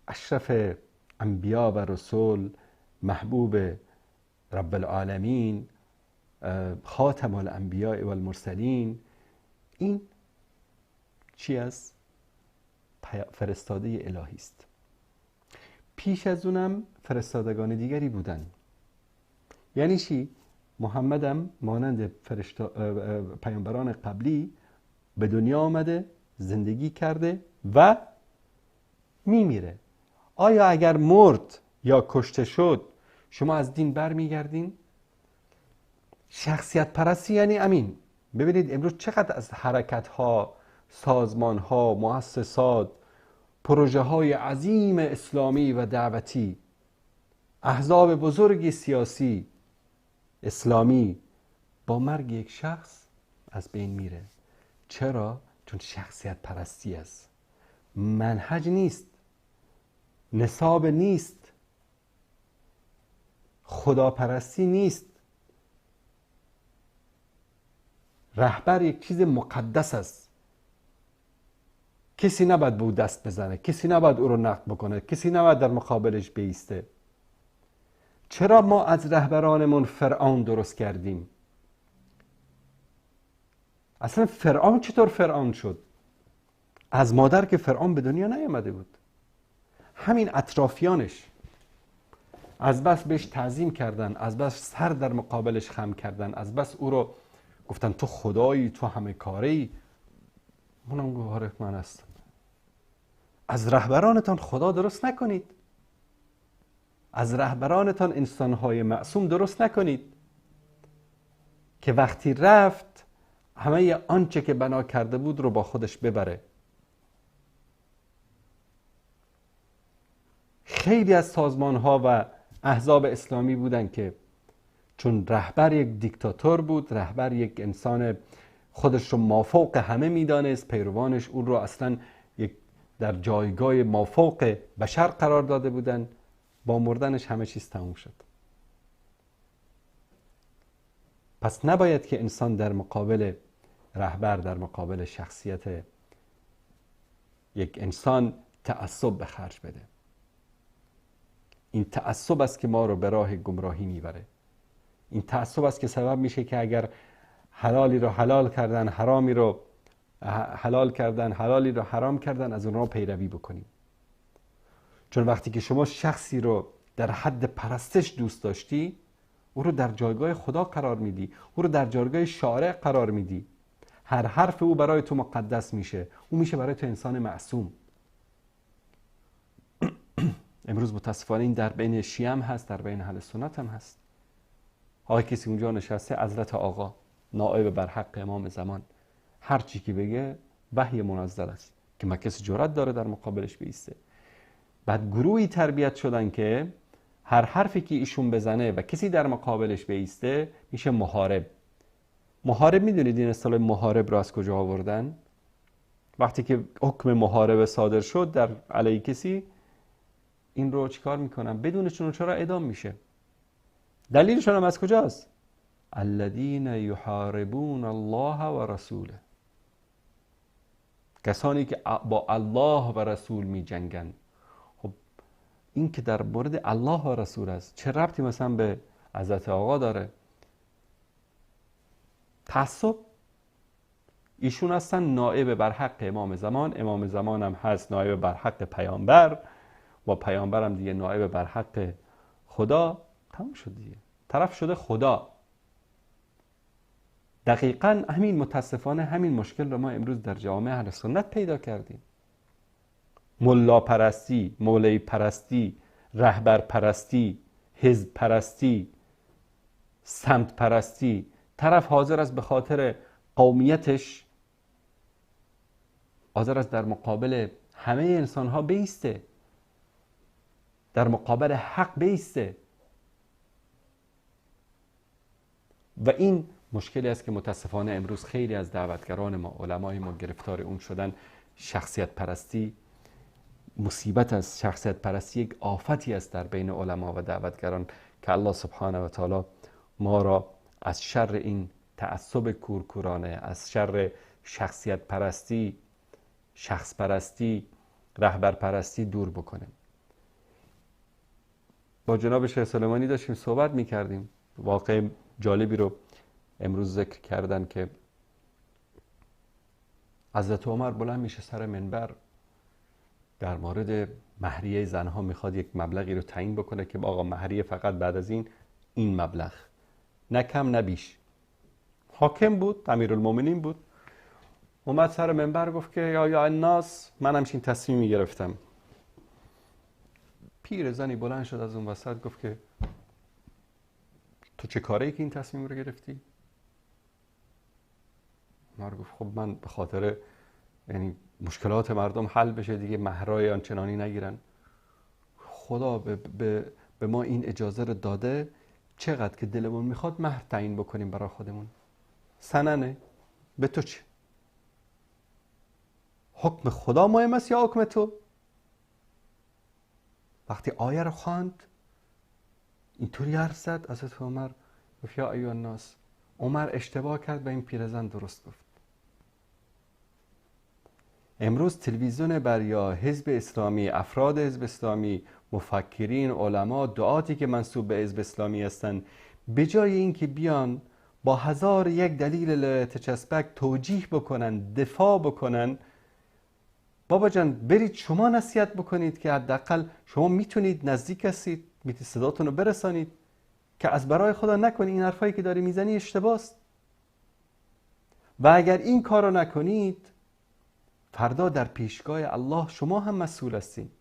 اشرف انبیا و رسول، محبوب رب العالمین، خاتم الانبیاء و المرسلین، این چی است؟ فرستاده الهی است. پیش از اونم فرستادگان دیگری بودن. یعنی چی؟ محمدم مانند پیامبران قبلی به دنیا آمده، زندگی کرده و میمیره. آیا اگر مرد یا کشته شد شما از دین برمیگردین؟ شخصیت پرستی یعنی امین. ببینید امروز چقدر از حرکت ها، سازمان ها، مؤسسات، پروژه های عظیم اسلامی و دعوتی، احزاب بزرگ سیاسی اسلامی با مرگ یک شخص از بین میره. چرا؟ چون شخصیت پرستی است، منهج نیست، نصاب نیست، خداپرستی نیست. رهبر یک چیز مقدس است، کسی نباید به او دست بزنه، کسی نباید او رو نقد بکنه، کسی نباید در مقابلش بیسته. چرا ما از رهبرانمون فرعون درست کردیم؟ اصلا فرعون چطور فرعون شد؟ از مادر که فرعون به دنیا نیامده بود، همین اطرافیانش از بس بهش تعظیم کردن، از بس سر در مقابلش خم کردن، از بس او رو گفتن تو خدایی، تو همه کاری. منم گوهر من هستم. از رهبرانتان خدا درست نکنید، از رهبرانتان انسانهای معصوم درست نکنید که وقتی رفت همه آنچه که بنا کرده بود رو با خودش ببره. خیلی از سازمان ها و احزاب اسلامی بودن که چون رهبر یک دیکتاتور بود، رهبر یک انسان خودش رو مافوق همه میدانست، پیروانش اون رو اصلا یک در جایگاه مافوق بشر قرار داده بودن، با مردنش همه چیز تموم شد. پس نباید که انسان در مقابل رهبر، در مقابل شخصیت یک انسان تعصب به خرج بده. این تعصب است که ما رو به راه گمراهی میبره. این تعصب است که سبب میشه که اگر حلالی رو حلال کردن، حرامی رو حلال کردن، حلالی رو حرام کردن، از اونها پیروی بکنیم. چون وقتی که شما شخصی رو در حد پرستش دوست داشتی، او رو در جایگاه خدا قرار میدی، او رو در جایگاه شارع قرار میدی. هر حرف او برای تو مقدس میشه، او میشه برای تو انسان معصوم. امروز متاسفانه این در بین شیعه هم هست، در بین اهل سنت هم هست. آقای کسی اونجا نشسته، حضرت آقا نائب بر حق امام زمان، هر چی که بگه وحی منزل است که ما کسی جرأت داره در مقابلش بیسته. بعد گروهی تربیت شدن که هر حرفی که ایشون بزنه و کسی در مقابلش بیسته میشه محارب. محارب میدونید این اصطلاح محارب رو از کجا آوردن؟ وقتی که حکم محاربه صادر شد در علیه کسی، این رو چیکار میکنن؟ بدونشون چرا اعدام میشه. دلیلشون هم از کجاست؟ الذین یحاربون الله و رسوله. کسانی که با الله و رسول می جنگن. خب این که در مورد الله و رسول است، چه ربطی مثلا به حضرت آقا داره؟ تعصب. ایشون هستن نائب بر حق امام زمان، امام زمان هم هست نائب بر حق پیامبر، و پیامبر هم دیگه نائب بر حق خدا. تموم شد دیگه، طرف شده خدا. دقیقاً همین، متاسفانه همین مشکل رو ما امروز در جامعه اهل سنت پیدا کردیم. ملا پرستی، مولوی پرستی، رهبر پرستی، حزب پرستی، سمت پرستی. طرف حاضر است به خاطر قومیتش، حاضر است در مقابل همه انسان ها بیسته، در مقابل حق بیسته. و این مشکلی است که متاسفانه امروز خیلی از دعوتگران ما، علمای ما گرفتار اون شدن. شخصیت پرستی مصیبت است. شخصیت پرستی یک آفتی است در بین علما و دعوتگران که الله سبحانه و تعالی ما را از شر این تعصب کورکورانه، از شر شخصیت پرستی، شخص پرستی، رهبر پرستی دور بکنه. با جناب شیخ سلیمانی داشتیم صحبت می‌کردیم. واقع جالبی رو امروز ذکر کردن که حضرت عمر بلند میشه سر منبر در مورد مهریه زنها میخواد یک مبلغی رو تعیین بکنه که آقا مهریه فقط بعد از این مبلغ، نه کم نه بیش. حاکم بود، امیرالمومنین بود، اومد سر منبر گفت که یا الناس، من همچین تصمیمی گرفتم. پیر زنی بلند شد از اون وسط گفت که تو چه کاری که این تصمیم رو گرفتی؟ عمر گفت خب من به خاطر یعنی مشکلات مردم حل بشه دیگه، مهرای آنچنانی نگیرن. خدا به ما این اجازه رو داده چقدر که دلمون میخواد مهر تعیین بکنیم برای خودمون. سننه، به تو چه؟ حکم خدا مهم است یا حکم تو؟ وقتی آیه رو خواند اینطوری حرف زد حضرت عمر گفت یا ایها الناس، عمر اشتباه کرد به این پیرزن درست گفت. امروز تلویزیون بر یا حزب اسلامی، افراد حزب اسلامی، مفکرین، علما، دعاتی که منسوب به حزب اسلامی هستند، به جای اینکه بیان با 1001 دلیل لایتچسبک توجیه بکنن، دفاع بکنن، بابا جان برید شما نصیحت بکنید که حداقل شما میتونید، نزدیک هستید، میتونید صداتون رو برسانید که از برای خدا نکنید، این حرفایی که داری میزنی اشتباست. و اگر این کار رو نکنید فردا در پیشگاه الله شما هم مسئول هستید،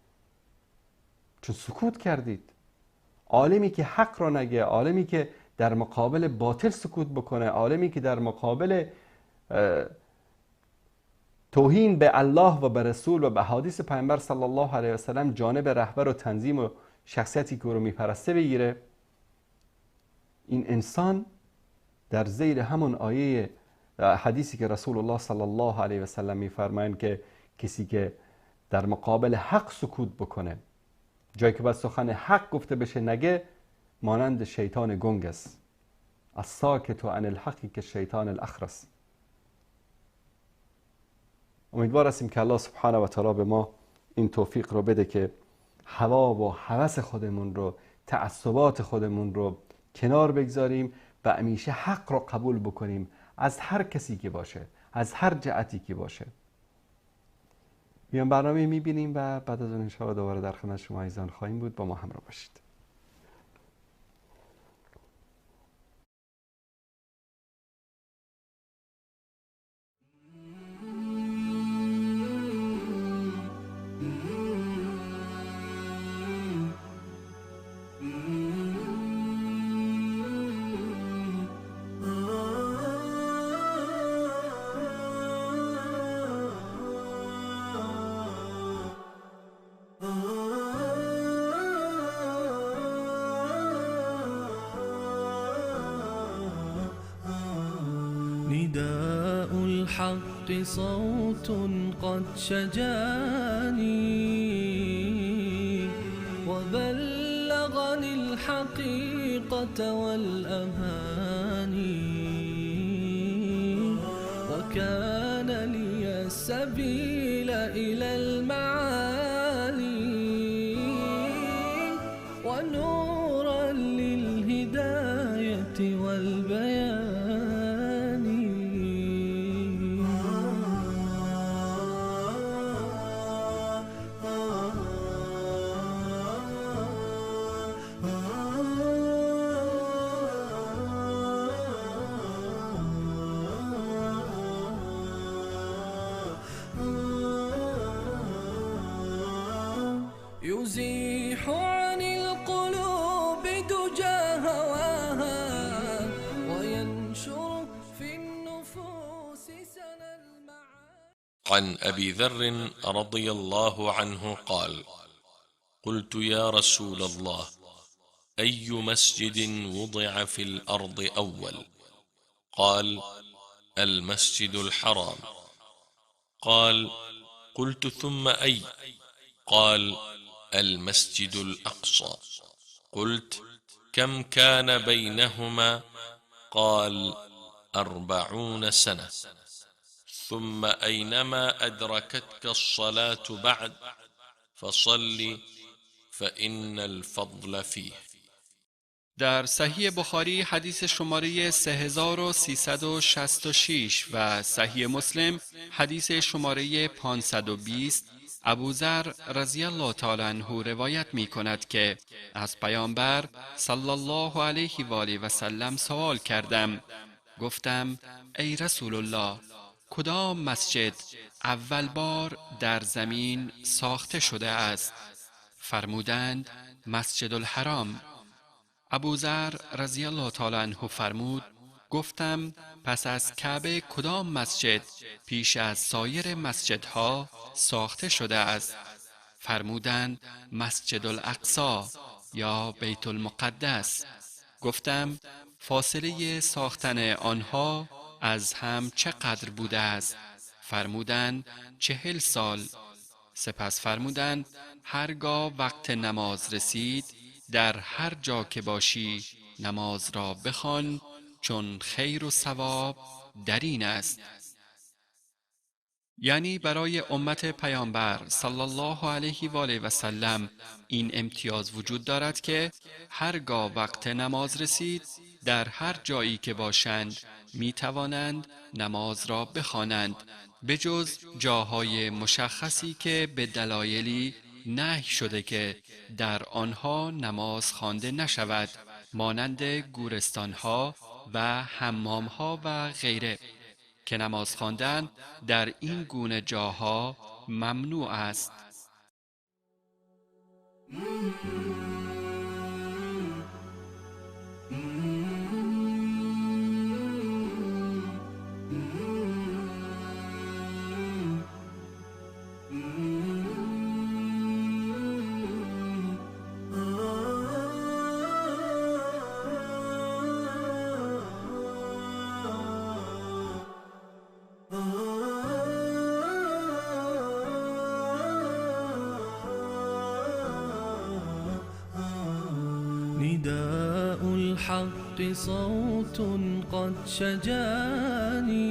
چون سکوت کردید. عالمی که حق رو نگه، عالمی که در مقابل باطل سکوت بکنه، عالمی که در مقابل توهین به الله و به رسول و به حدیث پیامبر صلی الله علیه و سلم جانب رهبر و تنظیم و شخصیتی که او رو میپرسته بگیره، این انسان در زیر همون آیه حدیثی که رسول الله صلی الله علیه و سلم میفرمایند که کسی که در مقابل حق سکوت بکنه، جایی که باید سخن حق گفته بشه نگه، مانند شیطان گنگ است. الساکت عن الحق که شیطان الاخرس. امیدوار هستیم که الله سبحانه و تعالی به ما این توفیق رو بده که هوا و هوس خودمون رو، تعصبات خودمون رو کنار بگذاریم و همیشه حق رو قبول بکنیم از هر کسی که باشه، از هر جهتی که باشه. میان برنامه میبینیم و بعد از اون انشاءالله دوباره در خدمت شما عزیزان خواهیم بود. با ما همراه باشید. نداء الحق صوت قد شجاني وبلغني الحقيقة والأماني وكان لي السبيل إلى المعالي ونورا للهداية والبيان. يزيح عن القلوب دجى هواها وينشر في النفوس سنا المعاني. عن أبي ذر رضي الله عنه قال: قلت يا رسول الله، أي مسجد وضع في الأرض أول؟ قال: المسجد الحرام. قال: قلت ثم أي؟ قال: المسجد الأقصى. قلت: كم كان بينهما؟ قال: 40 سنة. ثم أينما أدركتك الصلاة بعد فصل فإن الفضل فيه. در صحیح بخاری حدیث شماره 3366 و صحیح مسلم حدیث شماره 520 ابوذر رضی الله تعالی عنه روایت می کند که از پیامبر صلی الله علیه و آله و سلم سوال کردم. گفتم ای رسول الله، کدام مسجد اول بار در زمین ساخته شده است؟ فرمودند مسجد الحرام. ابوذر رضی الله تعالی عنه فرمود گفتم پس از کعبه کدام مسجد پیش از سایر مسجدها ساخته شده است؟ فرمودند مسجد الاقصی یا بیت المقدس. گفتم فاصله ساختن آنها از هم چقدر بوده است؟ فرمودند 40 سال. سپس فرمودند هرگاه وقت نماز رسید در هر جا که باشی نماز را بخوان، چون خیر و ثواب در این است. یعنی برای امت پیامبر صلی الله علیه و آله و سلم این امتیاز وجود دارد که هرگاه وقت نماز رسید در هر جایی که باشند می توانند نماز را بخوانند، به جز جاهای مشخصی که به دلایلی نهی شده که در آنها نماز خوانده نشود، مانند گورستانها و حمامها و غیره، که نماز خواندن در این گونه جاها ممنوع است. نداء الحق صوت قد شجاني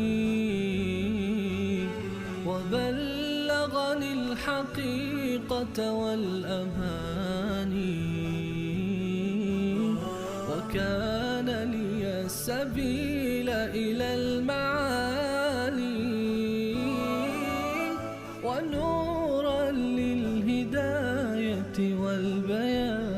وبلغني الحقيقة والأماني وكان لي السبيل إلى المعالي ونورا للهداية والبيان.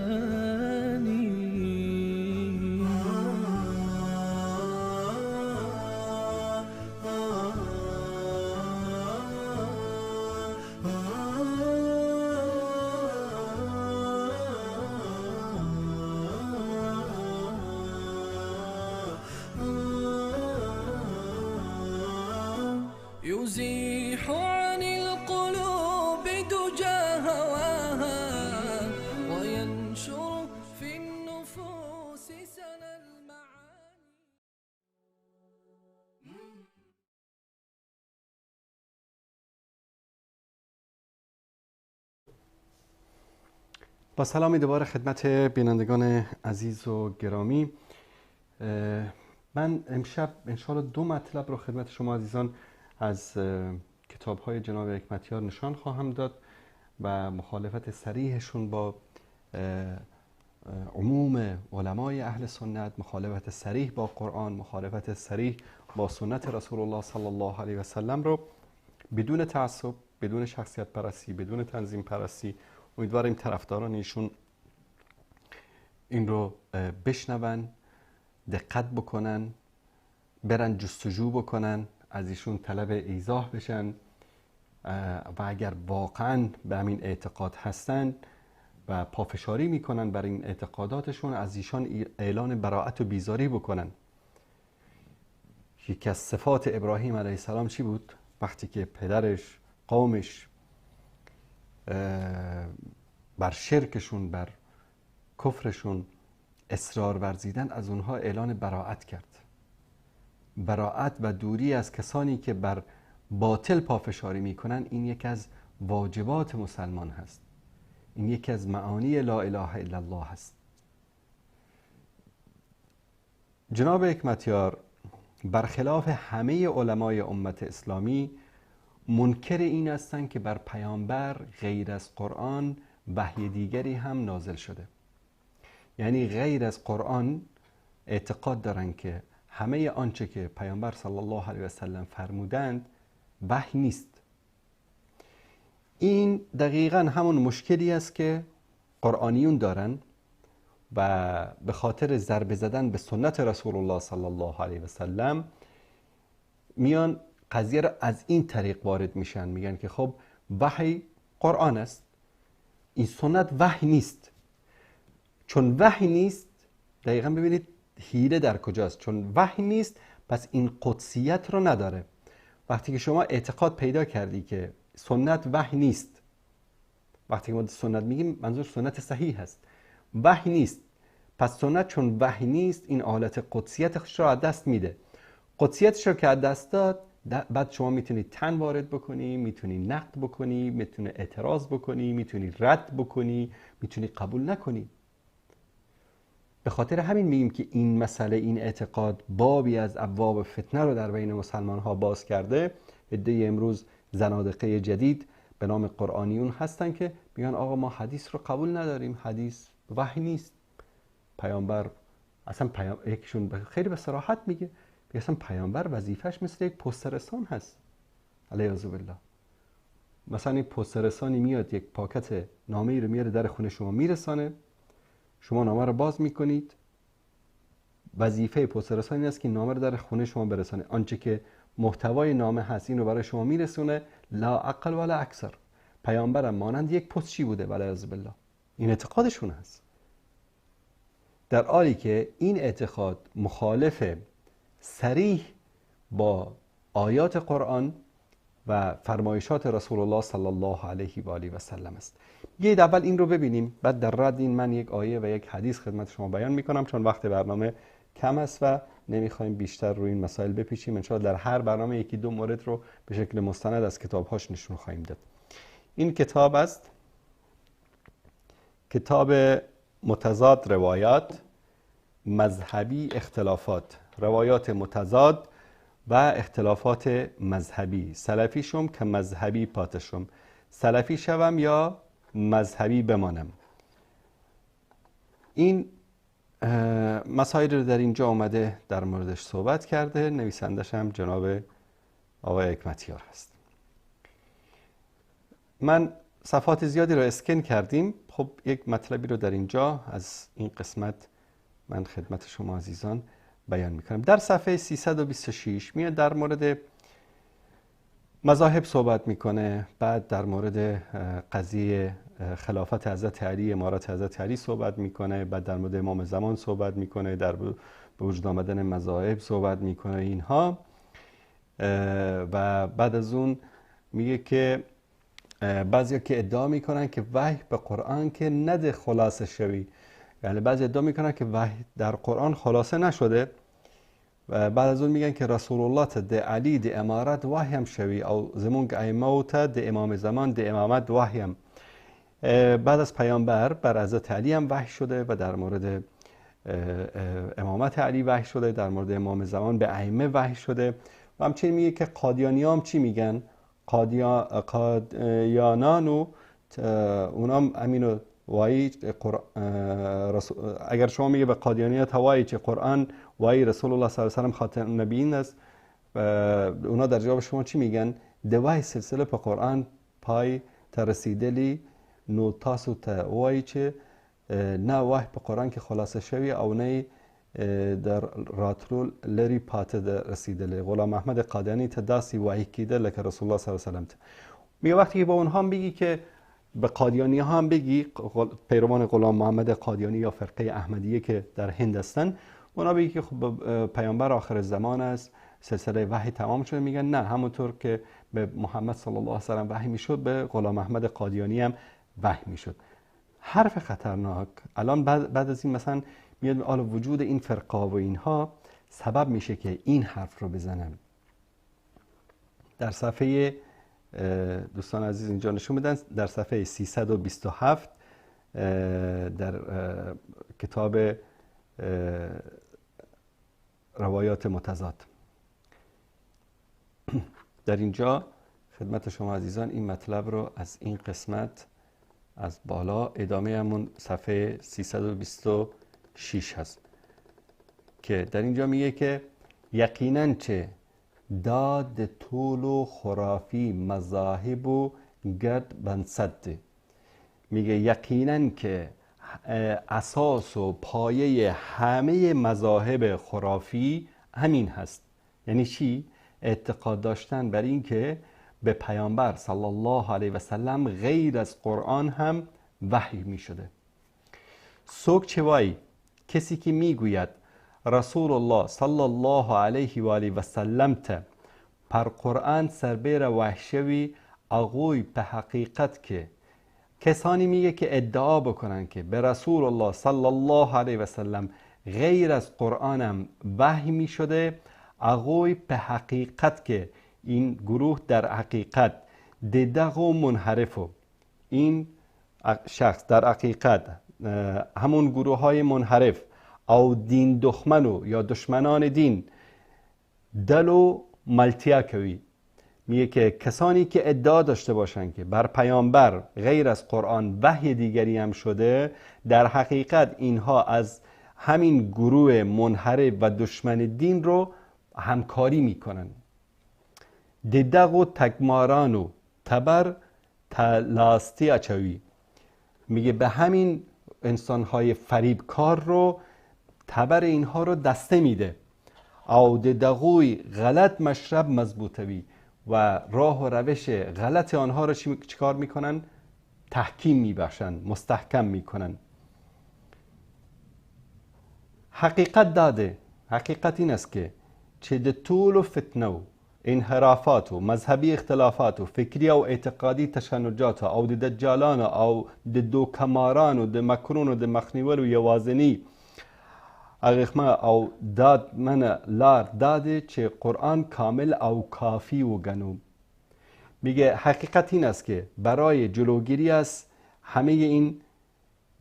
يزيح عن القلوب دجى هواها وينشر في النفوس سنا المعاني. با سلامی دوباره خدمت بینندگان عزیز و گرامی. من امشب انشاءالله 2 مطلب رو خدمت شما عزیزان از کتاب‌های جناب حکمتیار نشان خواهم داد و مخالفت صریحشون با عموم علمای اهل سنت، مخالفت صریح با قرآن، مخالفت صریح با سنت رسول الله صلی الله علیه و سلم رو بدون تعصب، بدون شخصیت پرستی، بدون تنظیم پرستی، امیدواریم طرفداران ایشون این رو بشنون، دقت بکنن، برن جستجو بکنن، از ایشون طلب ایضاح بشن و اگر واقعا به همین اعتقاد هستن و پافشاری میکنن بر این اعتقاداتشون، از ایشان اعلان براءت و بیزاری بکنن. یکی از صفات ابراهیم علیه السلام چی بود؟ وقتی که پدرش، قومش بر شرکشون، بر کفرشون اصرار ورزیدن، از اونها اعلان براءت کرد. براءت و دوری از کسانی که بر باطل پافشاری میکنن، این یکی از واجبات مسلمان هست. این یکی از معانی لا اله الا الله هست. جناب حکمتیار برخلاف همه علمای امت اسلامی منکر این هستند که بر پیامبر غیر از قرآن وحی دیگری هم نازل شده. یعنی غیر از قرآن اعتقاد دارن که همه آنچه که پیامبر صلی الله علیه و سلم فرمودند وحی نیست. این دقیقا همون مشکلی است که قرآنیون دارن و به خاطر ضربه زدن به سنت رسول الله صلی الله علیه و سلم میان قضیه را از این طریق وارد میشن، میگن که خب وحی قرآن است، این سنت وحی نیست. چون وحی نیست، دقیقا ببینید حیله در کجاست، چون وحی نیست پس این قدسیت رو نداره. وقتی که شما اعتقاد پیدا کردی که سنت وحی نیست، وقتی که ما سنت میگیم منظور سنت صحیح هست، وحی نیست، پس سنت چون وحی نیست این حالت قدسیتش رو از دست میده. قدسیتش رو که از دست داد، بعد شما میتونی تن وارد بکنی، میتونی نقد بکنی، میتونی اعتراض بکنی، میتونی رد بکنی، میتونی قبول نکنی. به خاطر همین میگیم که این مسئله، این اعتقاد بابی از ابواب فتنه رو در بین مسلمان ها باز کرده. عده امروز زنادقه جدید به نام قرآنیون هستن که میگن آقا ما حدیث رو قبول نداریم، حدیث وحی نیست. پیامبر اصلا یکیشون خیلی به صراحت میگه اصلا پیامبر وظیفش مثل یک پست‌رسان هست، علیاذ بالله. مثلا یک پست‌رسانی میاد یک پاکت نامه‌ای رو میاره در خونه شما میرسانه، شما نامه رو باز میکنید، وظیفه پست‌رسان این است که نامه رو در خونه شما برسانه، آنچه که محتوای نامه هست این رو برای شما میرسونه، لا اقل ولا اکثر. پیامبرم مانند یک پستچی بوده، علیاذ بالله. این اعتقادشون هست، در حالی که این اعتقاد مخالف صریح با آیات قرآن و فرمایشات رسول الله صلی الله علیه و آله و سلم است. بیایید اول این رو ببینیم، بعد در رد این من یک آیه و یک حدیث خدمت شما بیان میکنم، چون وقت برنامه کم است و نمیخوایم بیشتر روی این مسائل بپیچیم. انشاءالله در هر برنامه یکی دو مورد رو به شکل مستند از کتابهاش نشون خواهیم داد. این کتاب است کتاب متضاد روایات مذهبی اختلافات، روایات متضاد و اختلافات مذهبی. سلفی شم که مذهبی پاتشم، سلفی شوم یا مذهبی بمانم. این مسائل رو در اینجا آمده در موردش صحبت کرده، نویسندش هم جناب آقای حکمتیار هست. من صفحات زیادی رو اسکن کردیم. خب یک مطلبی رو در اینجا از این قسمت من خدمت شما عزیزان بیان میکنم. در صفحه 326 میاد در مورد مذاهب صحبت میکنه، بعد در مورد قضیه خلافت حضرت علی، امارت حضرت علی صحبت میکنه، بعد در مورد امام زمان صحبت میکنه، در به وجود آمدن مذاهب صحبت میکنه اینها، و بعد از اون میگه که بعضیا که ادعا میکنن که وحی به قرآن که نده خلاصه شوی، یعنی بعضی ادعا میکنن که وحی در قرآن خلاصه نشده، و بعد از اون میگن که رسول الله ته ده علی ده امارت وحی هم شوی، او زمون که ائمه ته ده امام زمان ده امامت وحی هم. بعد از پیامبر بر حضرت علی هم وحی شده و در مورد امامت علی وحی شده، در مورد امام زمان به ائمه وحی شده. و همچنین میگه که قادیانی هم چی میگن؟ قادیانانو اونام امینو وای اگر شما میگه به قادیانیت وای چه قرآن وای رسول الله صلی الله علیه و سلم خاتم النبیین است، اونا در جواب شما چی میگن؟ دوای سلسله په قرآن پای ترسیدلی نو تاسو ته وای چه نه وای په قرآن کې خلاصه شوی او نه در راتلو لری پاته رسیدلی. غلام احمد قادیانی ته داسی وای کیده لکه رسول الله صلی الله علیه و سلم. میگه وقتی که با اونها بگی که به قادیانی ها هم بگی، پیروان غلام محمد قادیانی یا فرقه احمدیه که در هند هستن، اونا بگی که خب پیامبر آخر زمان است، سلسله وحی تمام شده، میگن نه، همونطور که به محمد صلی الله علیه و سلم وحی میشد به غلام محمد قادیانی هم وحی میشد. حرف خطرناک. الان بعد از این مثلا میاد آل وجود این فرقه و اینها سبب میشه که این حرف رو بزنن. در صفحه دوستان عزیز اینجا نشون میدن، در صفحه 327 در کتاب روایات متضاد، در اینجا خدمت شما عزیزان این مطلب رو از این قسمت از بالا ادامه همون صفحه 326 هست که در اینجا میگه که یقیناً چه داد طول و خرافی مذاهب و گرد بنصد. میگه یقینا که اساس و پایه همه مذاهب خرافی همین هست. یعنی چی؟ اعتقاد داشتن بر این که به پیامبر صلی الله علیه و سلم غیر از قرآن هم وحی می شده. سوک چوایی کسی که میگوید رسول الله صلی الله علیه و آله و سلم ته پر قرآن سربیر وحشوی اغوی به حقیقت که کسانی میگه که ادعا بکنن که به رسول الله صلی الله علیه و سلم غیر از قرآنم وحی می شده، اغوی به حقیقت که این گروه در حقیقت ددغ و منحرفو، این شخص در حقیقت همون گروه های منحرف او دین دخمنو یا دشمنان دین دلو ملتیا کوی. میگه که کسانی که ادعا داشته باشن که بر پیامبر غیر از قرآن وحی دیگری هم شده، در حقیقت اینها از همین گروه منحرف و دشمن دین رو همکاری میکنن. ددغ و تکمارانو تبر تلاستی اچوی. میگه به همین انسانهای فریبکار رو تبر اینها رو دسته میده. او ددغوی غلط مشرب مضبوطوی و راه و روش غلط آنها رو چیکار میکنن؟ تحکیم میبخشن، مستحکم میکنن. حقیقت داده، حقیقت این است که چه ده طول و فتنه و انحرافات و مذهبی اختلافات و فکری و اعتقادی تشنجات او ده دجالان او ده دوکماران و ده مکرون و ده مخنیول و یوازنی اغیخما او داد من لار داده چه قرآن کامل او کافی و گنو. میگه حقیقت این است که برای جلوگیری از همه این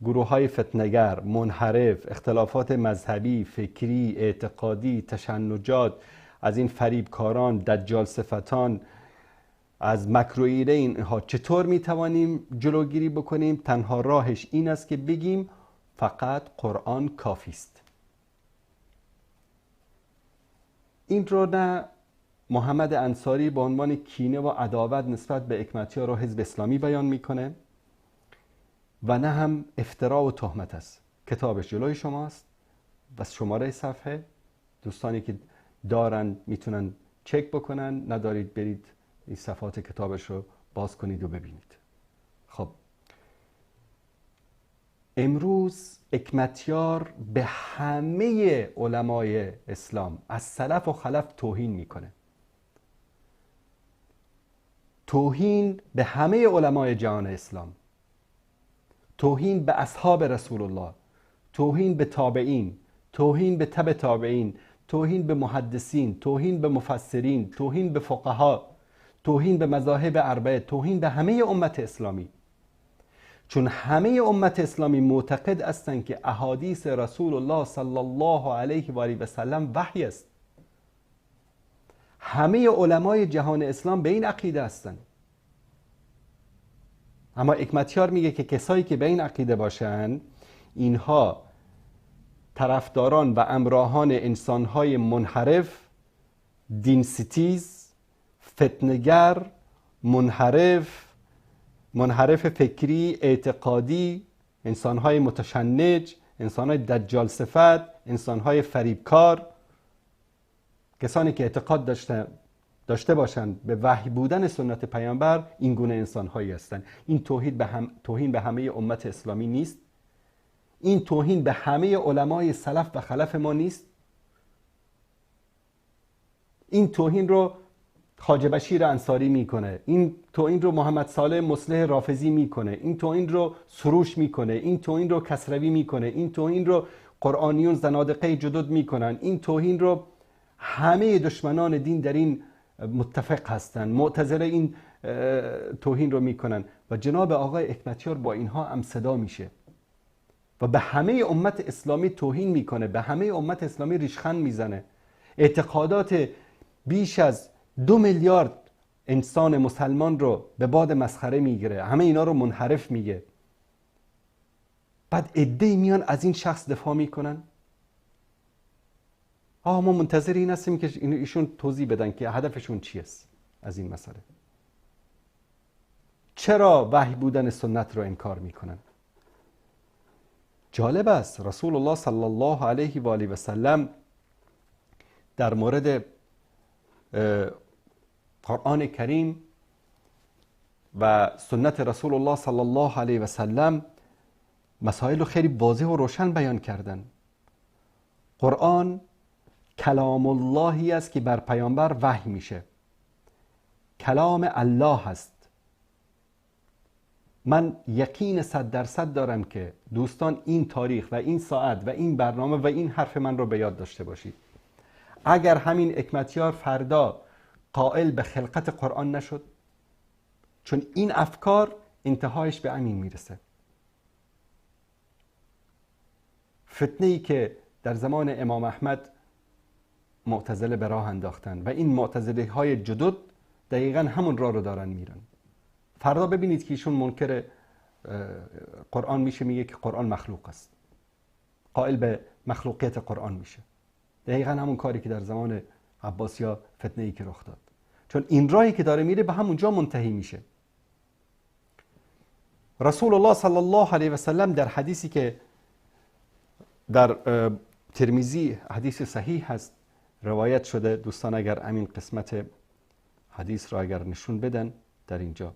گروه های فتنگر، منحرف، اختلافات مذهبی، فکری، اعتقادی، تشنجات، از این فریبکاران، دجال صفتان، از مکر و ایره اینها چطور میتوانیم جلوگیری بکنیم؟ تنها راهش این است که بگیم فقط قرآن کافی است. این رو نه محمد انصاری به عنوان کینه و عداوت نسبت به حکمتیار و حزب اسلامی بیان میکنه و نه هم افترا و تهمت است. کتابش جلوی شماست و شماره صفحه، دوستانی که دارن میتونن چک بکنن، ندارید برید این صفحات کتابش رو باز کنید و ببینید. خب امروز حکمتیار به همه علمای اسلام از سلف و خلف توهین میکنه. توهین به همه علمای جهان اسلام، توهین به اصحاب رسول الله، توهین به تابعین، توهین به تبع تابعین، توهین به محدثین، توهین به مفسرین، توهین به فقها، توهین به مذاهب اربعه، توهین به همه امت اسلامی. چون همه امت اسلامی معتقد هستند که احادیث رسول الله صلی الله علیه و آله و سلم وحی است. همه علمای جهان اسلام به این عقیده هستند. اما حکمتیار میگه که کسایی که به این عقیده باشن، اینها طرفداران و امراهان انسانهای منحرف، دین ستیز، فتنگر، منحرف فکری، اعتقادی، انسانهای متشنج، انسانهای دجال صفت، انسانهای فریبکار، کسانی که اعتقاد داشته باشند به وحی بودن سنت پیامبر، این گونه انسانهایی هستند. این توهین به همه امت اسلامی نیست؟ این توهین به همه علمای سلف و خلف ما نیست؟ این توهین رو خواجه بشیر انصاری میکنه، این توهین رو محمد صالح مصلح رافضی میکنه، این توهین رو سروش میکنه، این توهین رو کسروی میکنه، این توهین رو قرآنیون زنادقه جدد میکنن، این توهین رو همه دشمنان دین در این متفق هستن. معتزله این توهین رو میکنن و جناب آقای حکمتیار با اینها هم صدا میشه و به همه امت اسلامی توهین میکنه، به همه امت اسلامی ریشخند میزنه، اعتقادات بیش از 2 میلیارد انسان مسلمان رو به باد مسخره میگیره، همه اینا رو منحرف میگه. بعد عده‌ای میان از این شخص دفاع میکنن. ما منتظر این هستیم که ایشون توضیح بدن که هدفشون چی است از این مسئله. چرا وحی بودن سنت رو انکار میکنن؟ جالب است رسول الله صلی الله علیه و آله و سلم در مورد قرآن کریم و سنت رسول الله صلی الله علیه و سلم مسائل رو خیلی واضح و روشن بیان کردن. قرآن کلام اللهی است که بر پیامبر وحی میشه، کلام الله هست. من یقین 100% دارم که دوستان این تاریخ و این ساعت و این برنامه و این حرف من رو به یاد داشته باشید. اگر همین حکمتیار فردا قائل به خلقت قرآن نشد، چون این افکار انتهایش به همین میرسه. فتنه‌ای که در زمان امام احمد معتزله به راه انداختن و این معتزله های جدد دقیقا همون راه رو دارن میرن. فردا ببینید که ایشون منکر قرآن میشه، میگه که قرآن مخلوق است، قائل به مخلوقیت قرآن میشه. دقیقا همون کاری که در زمان عباسیا فتنه‌ای که رخ داد، چون این راهی که داره میره به همون جا منتهی میشه. رسول الله صلی الله علیه و سلم در حدیثی که در ترمذی حدیث صحیح هست روایت شده، دوستان اگر همین قسمت حدیث را اگر نشون بدن در اینجا،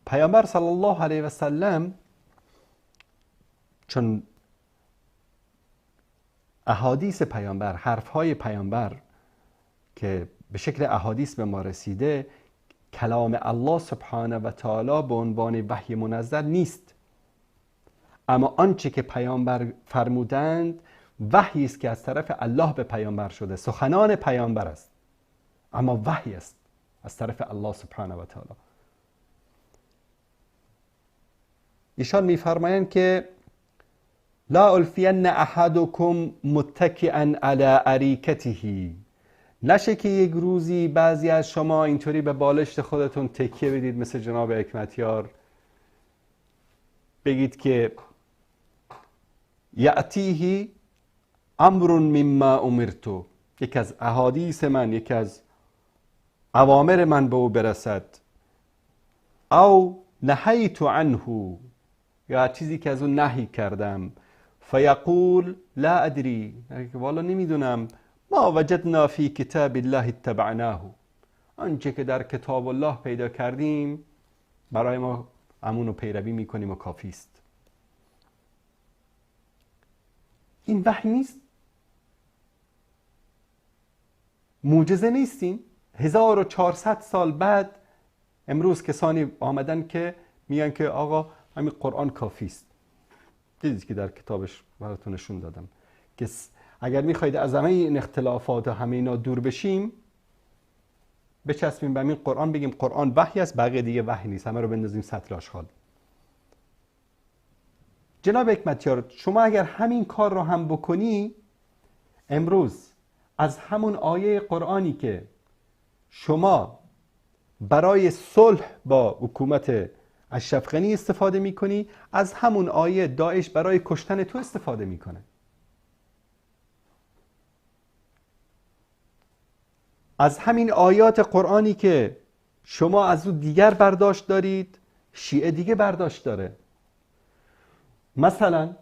پیامبر صلی الله علیه و سلم چون احادیث پیامبر، حرفهای پیامبر که به شکل احادیث به ما رسیده، کلام الله سبحانه و تعالی به عنوان وحی منزل نیست، اما آنچه که پیامبر فرمودند وحی است که از طرف الله به پیامبر شده، سخنان پیامبر است، اما وحی است از طرف الله سبحانه و تعالی. ایشان میفرمایند که لا الفین احدکم متکئا علی اریکته، نشه که یک روزی بعضی از شما اینطوری به بالشت خودتون تکیه بدید مثل جناب حکمتیار، بگید که یأتیه امر مما امرتو، یک از احادیث من، یک از اوامر من به او برسد، او نهیت عنه، یا چیزی که از اون نهی کردم، فیقول لا ادری، والا نمیدونم، ما وجدنا فی کتاب الله اتبعناه، آنچه که در کتاب الله پیدا کردیم برای ما همونو پیروی میکنیم و کافی است. این وحی نیست؟ معجزه نیستیم؟ 1400 سال بعد امروز کسانی آمدن که میگن که آقا همین قرآن کافی است. دیدید که در کتابش براتون نشون دادم که اگر میخواید از همه این اختلافات و همه اینا دور بشیم، بچسبیم به همین قرآن، بگیم قرآن وحی است، بقیه دیگه وحی نیست، همه رو بندازیم سطل آشغال. جناب حکمتیار، شما اگر همین کار رو هم بکنی، امروز از همون آیه قرآنی که شما برای صلح با حکومت اشرف غنی استفاده میکنی، از همون آیه داعش برای کشتن تو استفاده میکنه. از همین آیات قرآنی که شما از اون دیگر برداشت دارید، شیعه دیگه برداشت داره. مثلا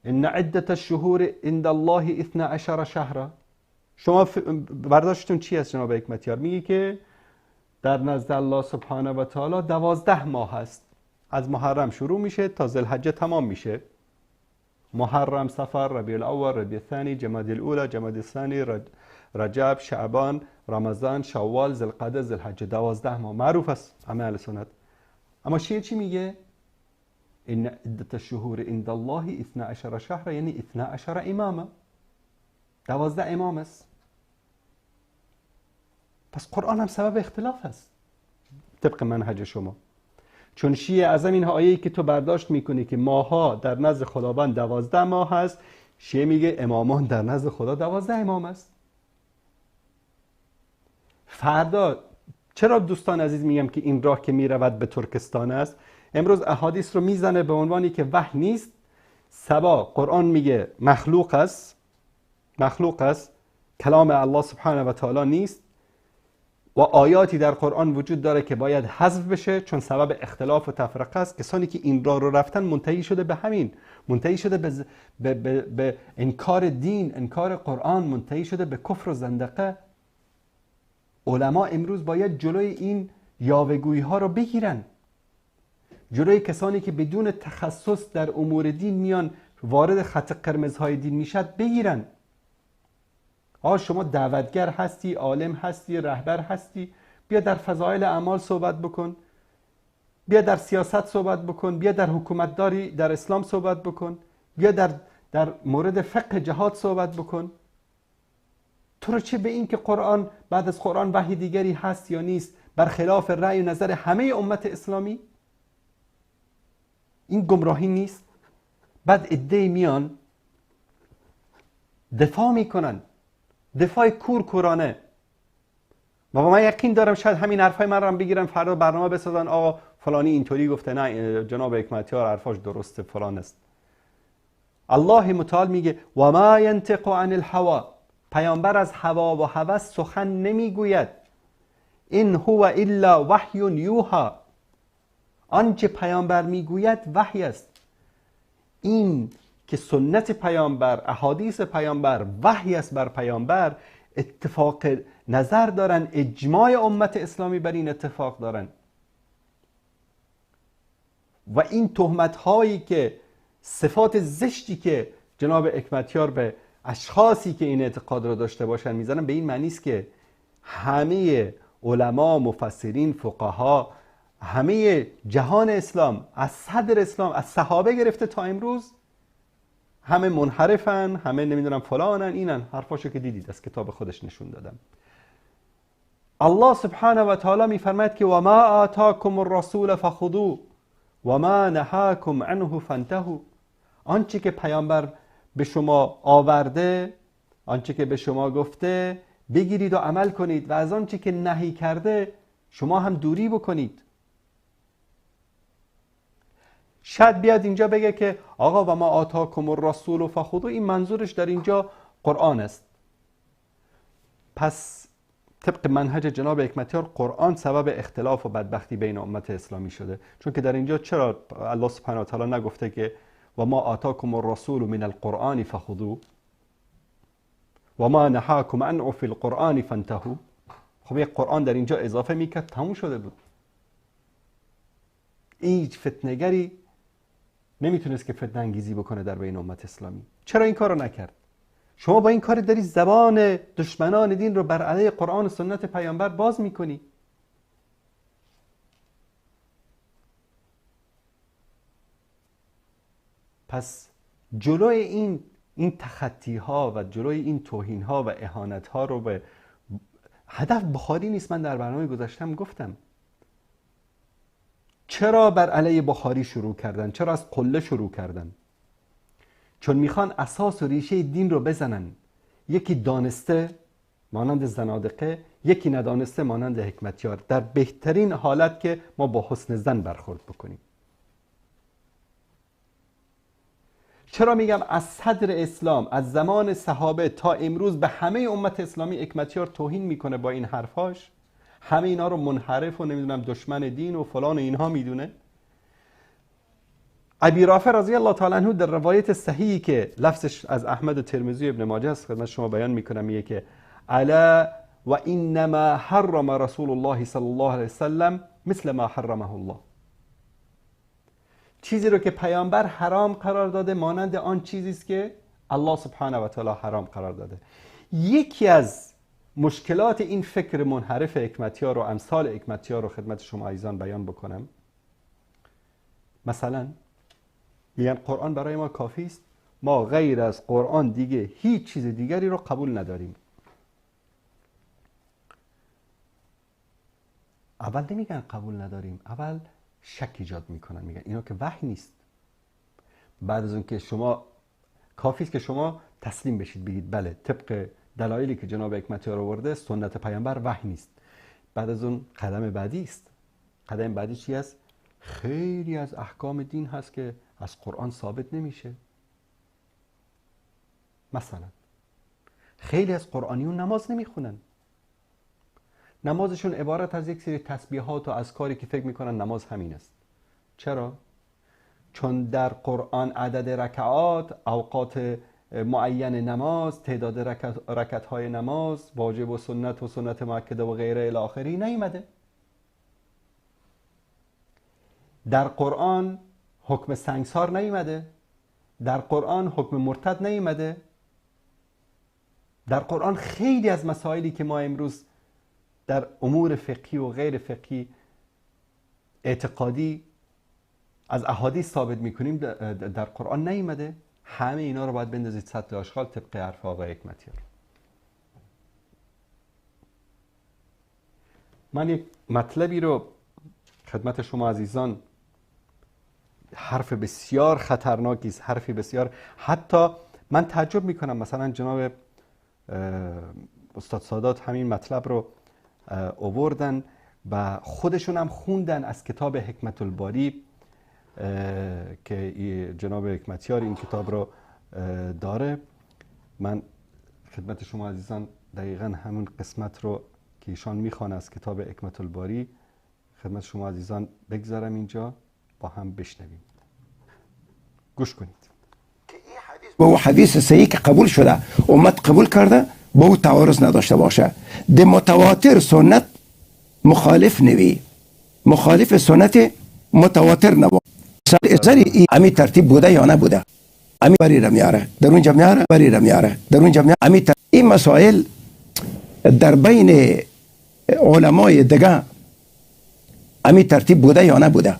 ان عدت الشهور عند الله 12 شهرا، شما برداشتتون چی است جناب حکمتیار؟ میگه که در نزد الله سبحانه و تعالی 12 ماه هست، از محرم شروع میشه تا ذوالحجه تمام میشه، محرم، صفر، ربیع الاول، ربیع الثانی، جمادی الاولی، جمادی الثانی، رجب، شعبان، رمضان، شوال، ذوالقعده، ذوالحجه، 12 ماه معروف است همه اهل سنت. اما شیعه چی میگه؟ ان عدت الشهور عند الله 12 شهر، یعنی 12 امامه، 12 امام است. پس قرآن هم سبب اختلاف است طبق منهج شما، چون شیعه از این آیه‌ای که تو برداشت میکنی که ماها در نزد خداوند 12 ماه هست، شیعه میگه امامان در نزد خدا 12 امام است. فردا چرا دوستان عزیز میگم که این راه که میرود به ترکستان است؟ امروز احادیث رو میزنه به عنوانی که وحی نیست، سبا قرآن میگه مخلوق است، کلام الله سبحانه و تعالی نیست و آیاتی در قرآن وجود داره که باید حذف بشه چون سبب اختلاف و تفرقه است. کسانی که این راه رو رفتن منتهی شده به همین، منتهی شده به انکار دین، انکار قرآن، منتهی شده به کفر و زندقه. علما امروز باید جلوی این یاوه‌گویی ها رو بگیرن، جلوی کسانی که بدون تخصص در امور دین میان وارد خط قرمزهای دین میشد بگیرن. شما دعوتگر هستی، عالم هستی، رهبر هستی، بیا در فضایل اعمال صحبت بکن، بیا در سیاست صحبت بکن، بیا در حکومتداری در اسلام صحبت بکن، بیا در مورد فقه جهاد صحبت بکن. تو رو چه به این که قرآن بعد از قرآن وحی دیگری هست یا نیست برخلاف رأی و نظر همه امت اسلامی؟ این گمراهی نیست؟ بعد عده‌ای میان دفاع میکنن، دفاع کورکورانه. و من یقین دارم شاید همین حرفای من رو هم بگیرن فردا برنامه بسازن آقا فلانی اینطوری گفته، نه جناب حکمتیار حرفاش درسته فلان است. الله متعال میگه و ما ینطق عن الهوى، پیامبر از هوا و هوس سخن نمیگوید. این هو الا وحی یوحى، آنچه پیامبر میگوید وحی است. این که سنت پیامبر، احادیث پیامبر وحی است بر پیامبر، اتفاق نظر دارن، اجماع امت اسلامی بر این اتفاق دارن. و این تهمت هایی که صفات زشتی که جناب حکمتیار به اشخاصی که این اعتقاد رو داشته باشن میزنن، به این معنی است که همه علما، مفسرین، فقها، همه جهان اسلام از صدر اسلام، از صحابه گرفته تا امروز همه منحرفن، همه نمیدونم فلانن، اینن. حرفاشو که دیدید از کتاب خودش نشون دادم. الله سبحانه و تعالی میفرماید که و ما آتاکم الرسول فخذوه و ما نهاکم عنه فانتهوا، آنچه که پیامبر به شما آورده، آنچه که به شما گفته بگیرید و عمل کنید و از آنچه که نهی کرده شما هم دوری بکنید. شاید بیاد اینجا بگه که آقا و ما آتاکم الرسول فخذوه، این منظورش در اینجا قرآن است. پس طبق منهج جناب حکمتیار قرآن سبب اختلاف و بدبختی بین امت اسلامی شده، چون که در اینجا چرا الله سبحانه و تعالی نگفته که و ما آتاکم الرسول من القرآن فخذوه و ما نهاکم عنه فی القرآن فانتهوا؟ خب یک قرآن در اینجا اضافه میکرد تموم شده بود. هیچ فتنه‌گری نمیتونست که فتنه انگیزی بکنه در بین امت اسلامی. چرا این کارو نکرد؟ شما با این کار داری زبان دشمنان دین رو بر علیه قرآن و سنت پیامبر باز میکنی. پس جلوی این تخطی ها و جلوی این توهین ها و اهانت ها رو به هدف بخاری نیست. من در برنامه گذاشتم گفتم چرا بر علیه بخاری شروع کردن، چرا از قله شروع کردن؟ چون میخوان اساس و ریشه دین رو بزنن. یکی دانسته مانند زنادقه، یکی ندانسته مانند حکمتیار، در بهترین حالت که ما با حسن ظن برخورد بکنیم. چرا میگم از صدر اسلام، از زمان صحابه تا امروز به همه امت اسلامی حکمتیار توهین میکنه با این حرفاش؟ همه اینا رو منحرف و نمیدونم دشمن دین و فلان و اینها میدونه. ابی رافع رضی الله تعالی عنه در روایت صحیحی که لفظش از احمد و ترمذی و ابن ماجه است خدمت شما بیان میکنم، میگه که الا و انما حرم رسول الله صلی الله علیه وسلم مثل ما حرمه الله، چیزی رو که پیامبر حرام قرار داده مانند آن چیزی است که الله سبحانه و تعالی حرام قرار داده. یکی از مشکلات این فکر منحرف حکمتیار و امثال حکمتیار رو خدمت شما عزیزان بیان بکنم. مثلا میگن قرآن برای ما کافی است، ما غیر از قرآن دیگه هیچ چیز دیگری رو قبول نداریم. اول نمیگن قبول نداریم، اول شک ایجاد میکنن، میگن اینا که وحی نیست. بعد از اون که شما کافی است که شما تسلیم بشید بگید بله طبق دلایلی که جناب حکمتیار آورده سنت پیامبر وحی نیست. بعد از اون قدم بعدی است. قدم بعدی چی است؟ خیلی از احکام دین هست که از قرآن ثابت نمیشه. مثلا خیلی از قرآنیون نماز نمیخونن، نمازشون عبارت از یک سری تسبیحات و اذکاری که فکر میکنن نماز همین است. چرا؟ چون در قرآن عدد رکعات، اوقات معین نماز، تعداد رکعت‌های نماز، واجب و سنت مؤکده و غیره الی آخری نیامده. در قرآن حکم سنگسار نیامده، در قرآن حکم مرتد نیامده. در قرآن خیلی از مسائلی که ما امروز در امور فقهی و غیر فقهی اعتقادی از احادیث ثابت میکنیم در قرآن نیامده. همه اینا رو باید بندازید سطل آشغال طبق حرف آقای حکمتیار. من یک مطلبی رو خدمت شما عزیزان، حرف بسیار خطرناکی است، حرفی بسیار، حتی من تعجب میکنم مثلا جناب استاد سادات همین مطلب رو آوردن و خودشون هم خوندن از کتاب حکمت الباری که جناب حکمتیار این کتاب رو داره. من خدمت شما عزیزان دقیقا همون قسمت رو که ایشان میخوانه از کتاب حکمت الباری خدمت شما عزیزان بگذارم اینجا با هم بشنویم. گوش کنید. با او حدیث صحیح که قبول شده امت قبول کرده با او تعارض نداشته باشه. ده متواتر سنت مخالف نوی، مخالف سنت متواتر نبود. سری امی ترتیب بوده یا نبوده، امی بری رمیاره در اونجا میاره، بری رمیاره در اونجا میاره. امی این مسائل در بین علمای دیگه امی ترتیب بوده یا نبوده.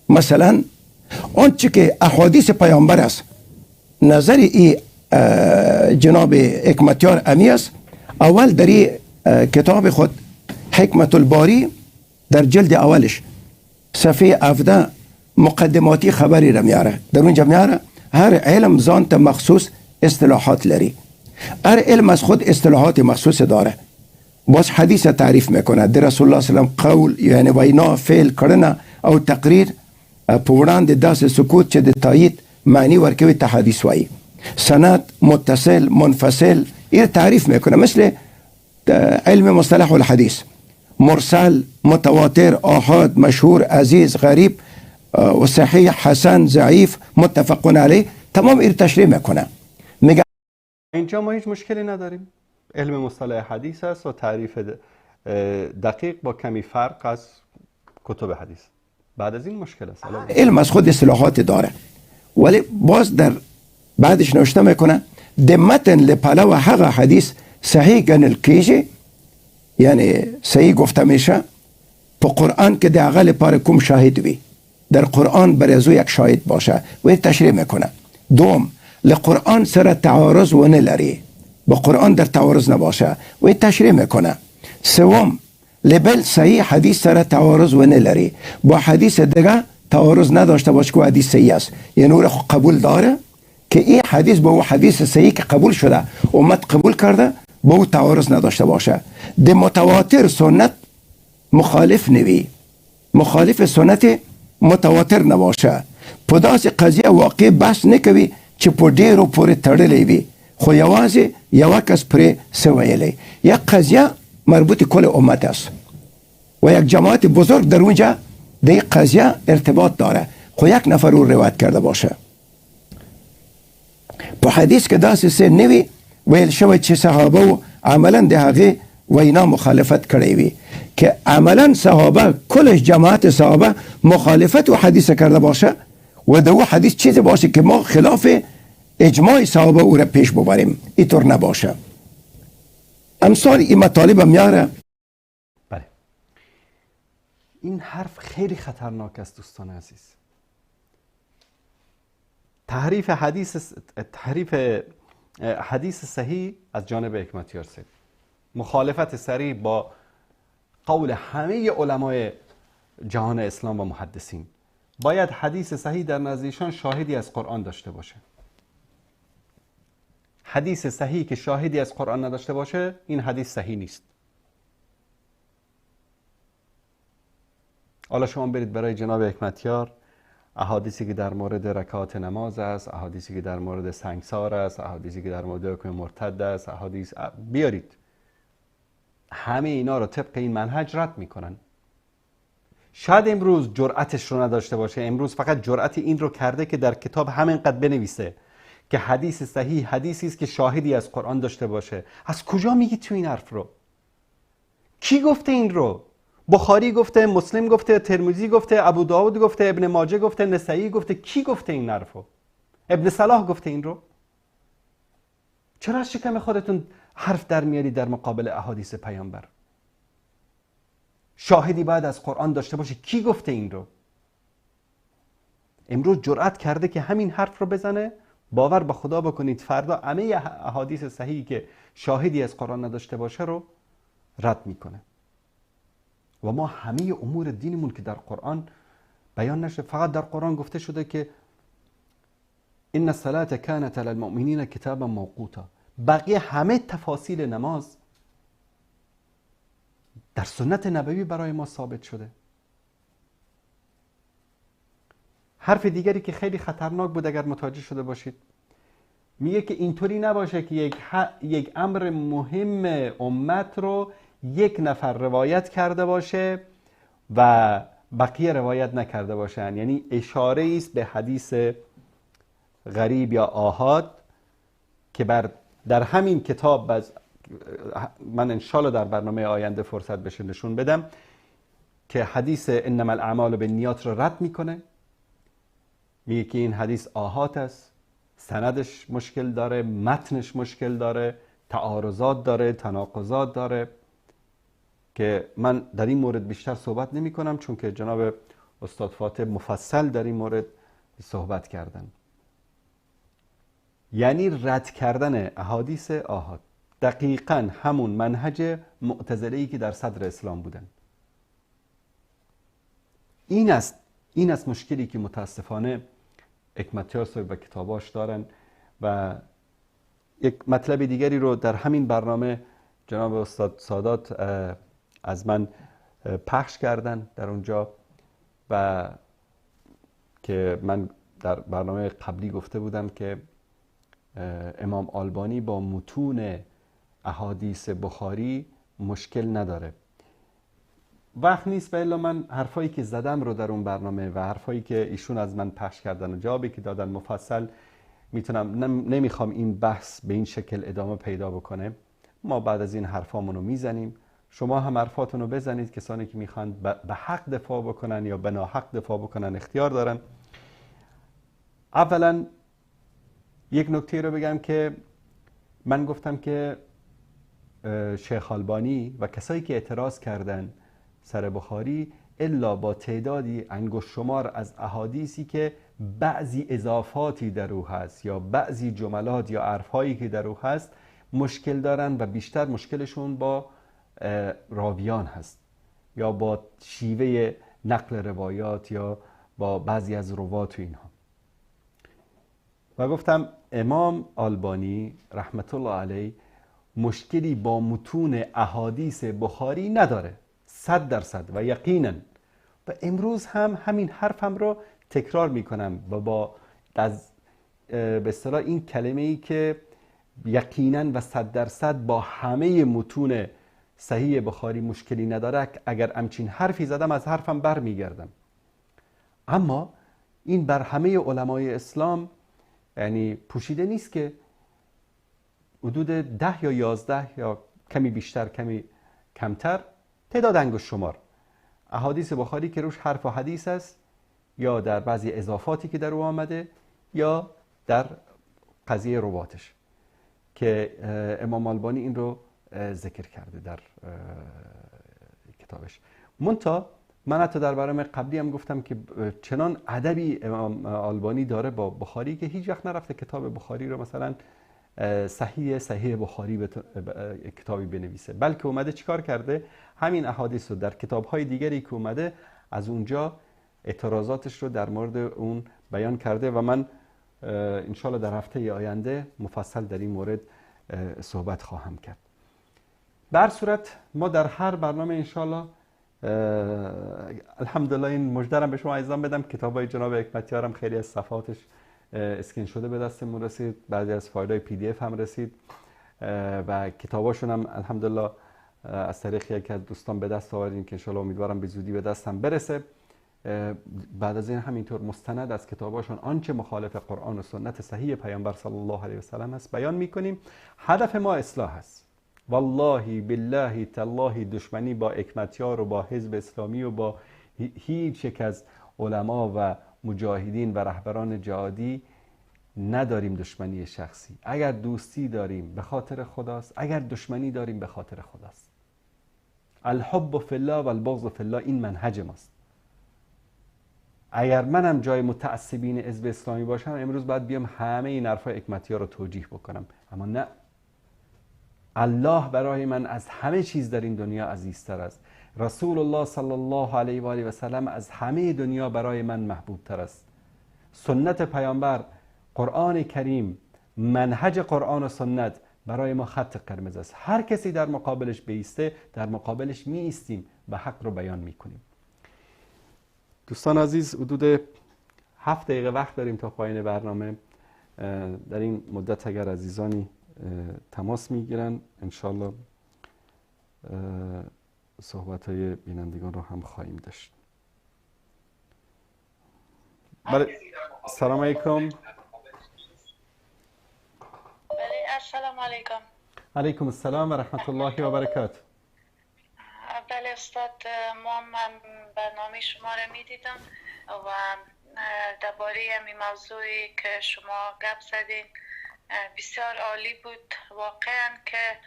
مثلا آنچه که احادیث پیامبر است نظر ای جناب حکمتیار امی است. اول در کتاب خود حکمت الباری در جلد اولش صفحه 17 مقدماتی خبری را میاره. در اونجا میاره هر علم ذات مخصوص اصطلاحات لري، هر علم از خود اصطلاحات مخصوص داره. باز حدیث تعریف میکنه در رسول الله صلی الله علیه و قول یعنی وینا، فعل کړنه او تقریر په وړاندې داسې سکوت چې د تایید معنی ورکوي ته حدیث وایي. سند، متصل، منفصل این تعریف میکنه. مثل علم مصطلح الحدیث مرسل، متواتر، آحاد، مشهور، عزیز، غریب و صحیح، حسن، ضعیف، متفق علیه تمام این تشریح میکنه. میگه اینجا ما هیچ مشکلی نداریم، علم مصطلح حدیث است و تعریف دقیق با کمی فرق از کتب حدیث. بعد از این مشکل است. علم از خود اصطلاحات داره ولی باز در بعدش نوشته میکنه د متن لپلو هغه حدیث صحیح گنل کیږي، یعنی صحیح گفته میشه په قرآن که د هغه لپاره کوم شاهد وي، در قرآن برای از او یک شاهد باشه و این تشریح میکنه. دوم لقرآن سره تعارض و نلري، با قرآن در تعارض نباشه و این تشریح میکنه. سوم لبل صحیح حدیث سره تعارض و نلري، با حدیث دیگه تعارض نداشته باشه که حدیث صحیح است، یعنی او قبول داره که این حدیث با او حدیث صحیح که قبول شده امت قبول کرده با او تعارض نداشته باشه. د متواتر سنت مخالف نوی، مخالف سنت متواتر نباشه. په داسې قضیه واقع بحث نکوي چې په ډیرو پورې تړلی وي خو یوازې یوه کس پرې څه ویلی. یک قضیه مربوط کل امت است و یک جماعت بزرگ در اونجا در این قضیه ارتباط داره خو یک نفر او روایت کرده باشه. په حدیث که داسې څه نوي ویل شوی چې صحابه و عملا د هغې وینا مخالفت کړی وي که عملا صحابه کلش جماعت صحابه مخالفت و حدیث کرده باشه و دو حدیث چیزی باشه که ما خلاف اجماع صحابه او را پیش ببریم، اینطور نباشه. امثال این مطالب میاره. بله این حرف خیلی خطرناک است دوستان عزیز. تحریف حدیث صحیح از جانب حکمتیار سید، مخالفت صریح با قول همه علمای جهان اسلام و محدثین. باید حدیث صحیح در نزدیشان شاهدی از قرآن داشته باشه. حدیث صحیح که شاهدی از قرآن نداشته باشه این حدیث صحیح نیست. حالا شما برید برای جناب حکمتیار احادیثی که در مورد رکعات نماز است، احادیثی که در مورد سنگسار است، احادیثی که در مورد حکم مرتد است، احادیث بیارید. همه اینا رو طبق این منهج رد میکنن. شاید امروز جرأتش رو نداشته باشه، امروز فقط جرأت این رو کرده که در کتاب همینقدر بنویسه که حدیث صحیح حدیثی است که شاهدی از قرآن داشته باشه. از کجا میگی تو این حرف رو؟ کی گفته این رو؟ بخاری گفته، مسلم گفته، ترمذی گفته، ابو داود گفته، ابن ماجه گفته، نسائی گفته. کی گفته این حرفو؟ ابن صلاح گفته این رو؟ چرا از شکم خودتون حرف در میاری در مقابل احادیث پیامبر؟ شاهدی باید از قرآن داشته باشه. کی گفته این رو؟ امروز جرأت کرده که همین حرف رو بزنه. باور به خدا بکنید فردا همه احادیث صحیحی که شاهدی از قرآن نداشته باشه رو رد میکنه. و ما همه امور دینمون که در قرآن بیان نشده، فقط در قرآن گفته شده که ان الصلاة كانت علی المؤمنین کتابا موقوتا. بقیه همه تفاصیل نماز در سنت نبوی برای ما ثابت شده. حرف دیگری که خیلی خطرناک بود اگر متوجه شده باشید، میگه که اینطوری نباشه که یک امر مهم امت رو یک نفر روایت کرده باشه و بقیه روایت نکرده باشن. یعنی اشاره است به حدیث غریب یا آحاد که در همین کتاب من انشالله در برنامه آینده فرصت بشه نشون بدم که حدیث انما الاعمال بالنیات رو رد میکنه. میگه که این حدیث آحاد است، سندش مشکل داره، متنش مشکل داره، تعارضات داره، تناقضات داره، که من در این مورد بیشتر صحبت نمی کنم چون که جناب استاد فاتح مفصل در این مورد صحبت کردن. یعنی رد کردن احادیث آحاد دقیقاً همون منهج معتزله‌ای که در صدر اسلام بودن. این است مشکلی که متاسفانه حکمتیار و کتاباش دارن. و یک مطلب دیگری رو در همین برنامه جناب استاد سادات از من پخش کردن در اونجا، و که من در برنامه قبلی گفته بودم که امام آلبانی با متون احادیث بخاری مشکل نداره. وقت نیست به الا من حرفایی که زدم رو در اون برنامه و حرفایی که ایشون از من پخش کردن و جوابی که دادن مفصل نمیخوام این بحث به این شکل ادامه پیدا بکنه. ما بعد از این حرفامون رو میزنیم، شما هم حرفاتون رو بزنید. کسانی که میخوان به حق دفاع بکنن یا به ناحق دفاع بکنن اختیار دارن. اولا یک نکته رو بگم که من گفتم که شیخ آلبانی و کسایی که اعتراض کردن سر بخاری الا با تعدادی انگشت شمار از احادیثی که بعضی اضافاتی در او هست یا بعضی جملات یا حرفهایی که در او هست مشکل دارن و بیشتر مشکلشون با راویان هست یا با شیوه نقل روایات یا با بعضی از روات و اینها. و گفتم امام آلبانی رحمت الله علیه مشکلی با متون احادیث بخاری نداره 100% و یقینا. و امروز هم همین حرفم رو تکرار میکنم و با به اصطلاح این کلمه ای که یقینا و 100% با همه متون صحیح بخاری مشکلی نداره، اگر همچین حرفی زدم از حرفم برمیگردم. اما این بر همه علمای اسلام یعنی پوشیده نیست که حدود 10 یا 11 یا کمی بیشتر کمی کمتر تعداد انگشت شمار احادیث بخاری که روش حرف و حدیث است یا در بعضی اضافاتی که در او آمده یا در قضیه رواتش که امام آلبانی این رو ذکر کرده در کتابش. منتها من حتی در برنامه قبلی هم گفتم که چنان ادبی امام آلبانی داره با بخاری که هیچ وقت نرفته کتاب بخاری رو مثلا صحیح بخاری کتابی بنویسه، بلکه اومده چیکار کرده؟ همین احادیث رو در کتاب‌های دیگری که اومده از اونجا اعتراضاتش رو در مورد اون بیان کرده و من انشالله در هفته آینده مفصل در این مورد صحبت خواهم کرد. به هر صورت ما در هر برنامه انشالله الحمدلله این مژدرم به شما عزیزان بدم، کتابای جناب حکمتیارم خیلی از صفحاتش اسکرین شده به دستمون رسید، بعضی از فایل‌های پی دی اف هم رسید و کتاباشون هم الحمدلله از طریق یکی از دوستان به دست آوردیم که انشالله امیدوارم به زودی به دستم برسه. بعد از این همینطور مستند از کتاباشون آنچه مخالف قرآن و سنت صحیح پیامبر صلی الله علیه و سلم است بیان میکنیم. هدف ما اصلاح است. والله بالله تالله دشمنی با حکمتیار و با حزب اسلامی و با هیچ یک از علما و مجاهدین و رهبران جهادی نداریم. دشمنی شخصی، اگر دوستی داریم به خاطر خداست، اگر دشمنی داریم به خاطر خداست. الحب فی الله و البغض فی الله، این منهج ماست. اگر منم جای متعصبین حزب اسلامی باشم امروز باید بیام همه این حرفای حکمتیار رو توجیه بکنم، اما نه. الله برای من از همه چیز در این دنیا عزیزتر است. رسول الله صلی الله علیه و آله و سلم از همه دنیا برای من محبوب تر است. سنت پیامبر، قرآن کریم، منهج قرآن و سنت برای ما خط قرمز است. هر کسی در مقابلش بیسته، در مقابلش می ایستیم و حق رو بیان می کنیم. دوستان عزیز، حدود 7 دقیقه وقت داریم تا پایان برنامه. در این مدت اگر عزیزانی تماس میگیرن انشالله صحبت های بینندگان رو هم خواهیم داشت. بله، سلام علیکم. بله، السلام علیکم. علیکم السلام و رحمت الله و برکاته. بله استاد، ما برنامه شما را می دیدم و درباره این موضوعی که شما گپ زدین بسیار عالی بود. واقعا که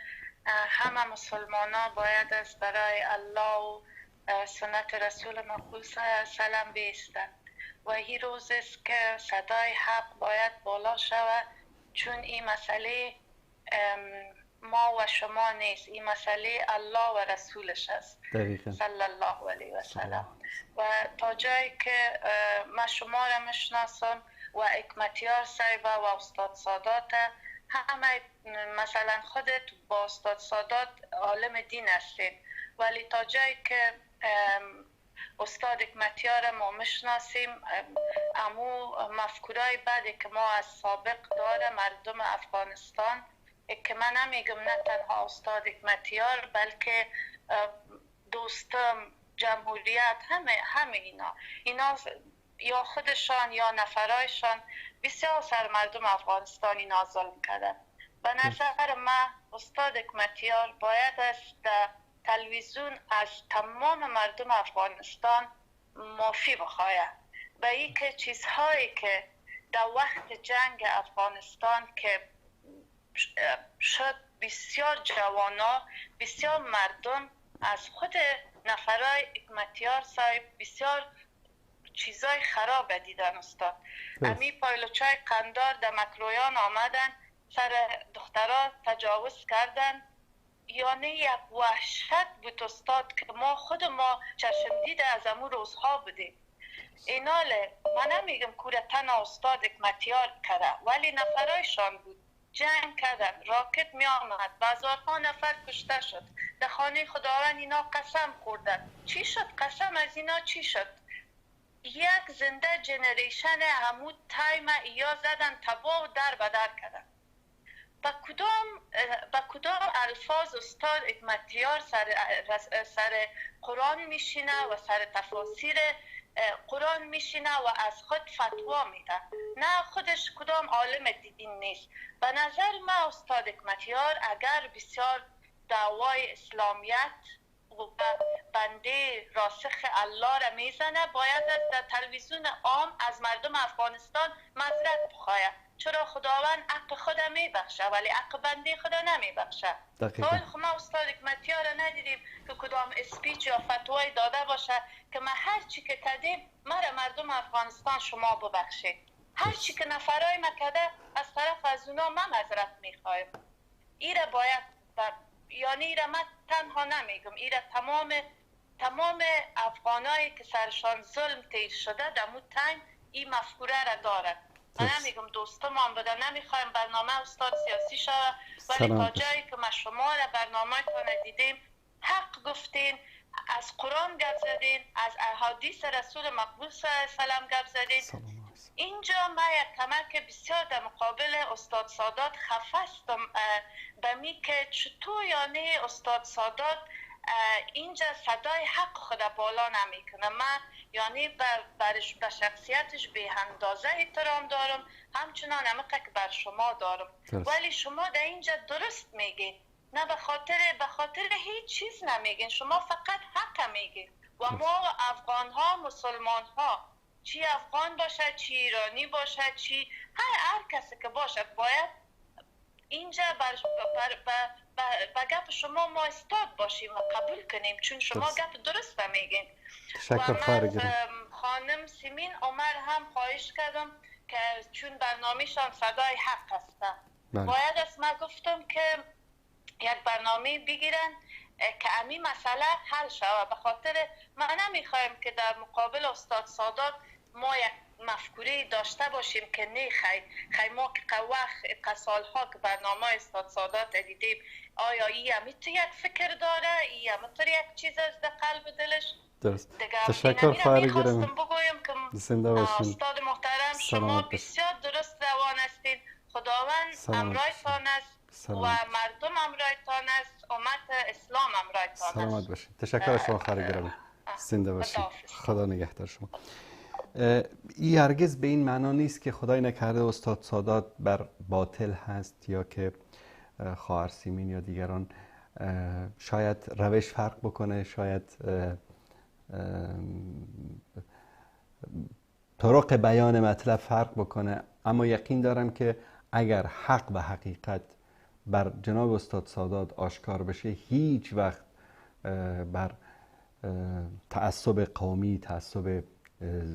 همه مسلمان ها باید از برای الله و سنت رسول مقبول سلام بیستن و این روز است که صدای حق باید بالا شود، چون این مسئله ما و شما نیست، این مسئله الله و رسولش است صلی الله علیه و سلم. و تا جایی که ما شما را میشناسم و حکمتیار صاحب و استاد سادات، همه مثلا خودت با استاد سادات عالم دین هستین، ولی تا جایی که استاد حکمتیار ما میشناسیم، امو مفکورای بعدی که ما از سابق داره مردم افغانستان، که من نمیگم نه تنها استاد حکمتیار بلکه دوستم، جمهوریت، همه اینا یا خودشان یا نفرایشان بسیار سر مردم افغانستانی ظلم کردن. به نظر من استاد حکمتیار باید از تلویزیون از تمام مردم افغانستان معافی بخواهد و این که چیزهایی که در وقت جنگ افغانستان که شد بسیار جوانا، بسیار مردم از خود نفرای حکمتیار صاحب بسیار چیزای خراب دیدن استاد. امی پایلوچای قندار در مکرویان آمدن، سر دخترها تجاوز کردن. یعنی یک وحشت بود استاد که ما چشم دیده از امون روزها بودیم. ایناله من نمیگم کوره تنها استاد حکمتیار کرده، ولی نفرایشان بود، جنگ کردن، راکت می آمد، بازارها نفر کشته شد، در خانه خداوند اینا قسم خوردن. چی شد؟ قسم از اینا چی شد؟ یک زنده جنریشن همون تایم یا زدن، تباه و در بدر کردن. با کدام الفاظ استاد حکمتیار سر قرآن میشینه و سر تفاسیر قرآن میشینه و از خود فتوا میده؟ نه، خودش کدام عالم دین نیست. به نظر من استاد حکمتیار اگر بسیار دعوای اسلامیت و بنده راسخ الله را میزنه، باید از تلویزیون عام از مردم افغانستان معذرت بخواهد. چرا خداوند عقل خدا میبخشه ولی عقل بنده خدا نمیبخشه. خب ما استاد حکمتیار را ندیدیم که کدام اسپیچ یا فتوای داده باشه که ما هر چی که کردیم مرا مردم افغانستان شما ببخشید. هر چی که نفرای ما کرده از طرف از اونا ما معذرت میخوایم. ایره باید یعنی ایره من تنها نمیگم، ایره تمام افغانایی که سرشان ظلم تیر شده در مون تایم این مفکوره را دارد. من نمیگم دوستم هم بده، نمیخوایم برنامه استاد سیاسی شود، ولی تا جایی که ما شما را برنامه تانه دیدیم حق گفتین از قرآن گپ زدین، از احادیث رسول مقبول صلی الله علیه و سلم گپ زدین. اینجا من یک کمک بسیار در مقابل استاد سادات خفستم به می که چطور یعنی استاد سادات اینجا صدای حق خود بالا نمیکنه. من یعنی به شخصیتش به اندازه احترام دارم، همچنان همقدر که بر شما دارم، ولی شما در اینجا درست میگین، نه به خاطر هیچ چیز نمیگین، شما فقط حق میگین. و ما افغان ها، مسلمان ها، چی افغان باشه، چی ایرانی باشه، چی هر کسی که باشه، باید اینجا به گپ شما ما استاد باشیم و قبول کنیم، چون شما گپ درست میگین. و من خانم سیمین عمر هم خواهش کردم که چون برنامه‌شان صدای حق هست، باید از ما گفتم که یک برنامه بگیرن که امی مسئله حل شود. به خاطر ما نمیخوایم که در مقابل استاد سادات ما یک مفکوره داشته باشیم که نه خی ما که سالها که برنامه استاد سادات دیدیم، آیا ای تو یک فکر داره، ای تو یک چیز از در قلب دلش. درست. تشکر خواهر گرامی. بگویم که زنده باشین. استاد محترم شما بسیار درست روان هستید. خداوند امرایتان است و مردم امرایتان است، امت اسلام امرایتان است. سلامت باشین. تشکر از شما خواهر گرامی. زنده باشین. خدا نگهدار شما. این هرگز به این معنا نیست که خدای نکرده استاد سادات بر باطل هست یا که خواهر سیمین یا دیگران شاید روش فرق بکنه، شاید طرق بیان مطلب فرق بکنه، اما یقین دارم که اگر حق و حقیقت بر جناب استاد سادات آشکار بشه، هیچ وقت بر تعصب قومی، تعصب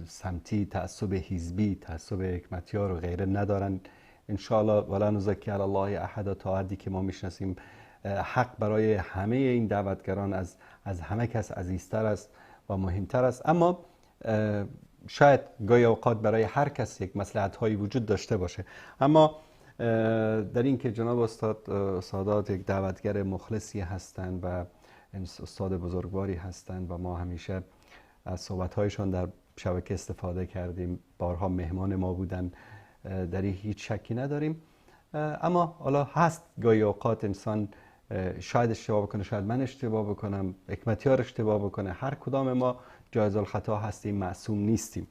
سمتی، تعصب حزبی، تعصب حکمتیار و غیره ندارن. انشاءالله ولا نزکی علی الله احد. تا حدی که ما میشناسیم حق برای همه این دعوتگران از همه کس عزیزتر است و مهمتر است. اما شاید گاهی اوقات برای هر کس یک مصلحت هایی وجود داشته باشه، اما در این که جناب استاد سادات یک دعوتگر مخلصی هستند و استاد بزرگواری هستند و ما همیشه از صحبت‌هایشان در شبکه استفاده کردیم، بارها مهمان ما بودن، در این هیچ شکی نداریم. اما حالا هست گاهی اوقات انسان شاید اشتباه بکنه، شاید من اشتباه بکنم، حکمتیار اشتباه بکنه، هر کدام ما جایز الخطا هستیم، معصوم نیستیم.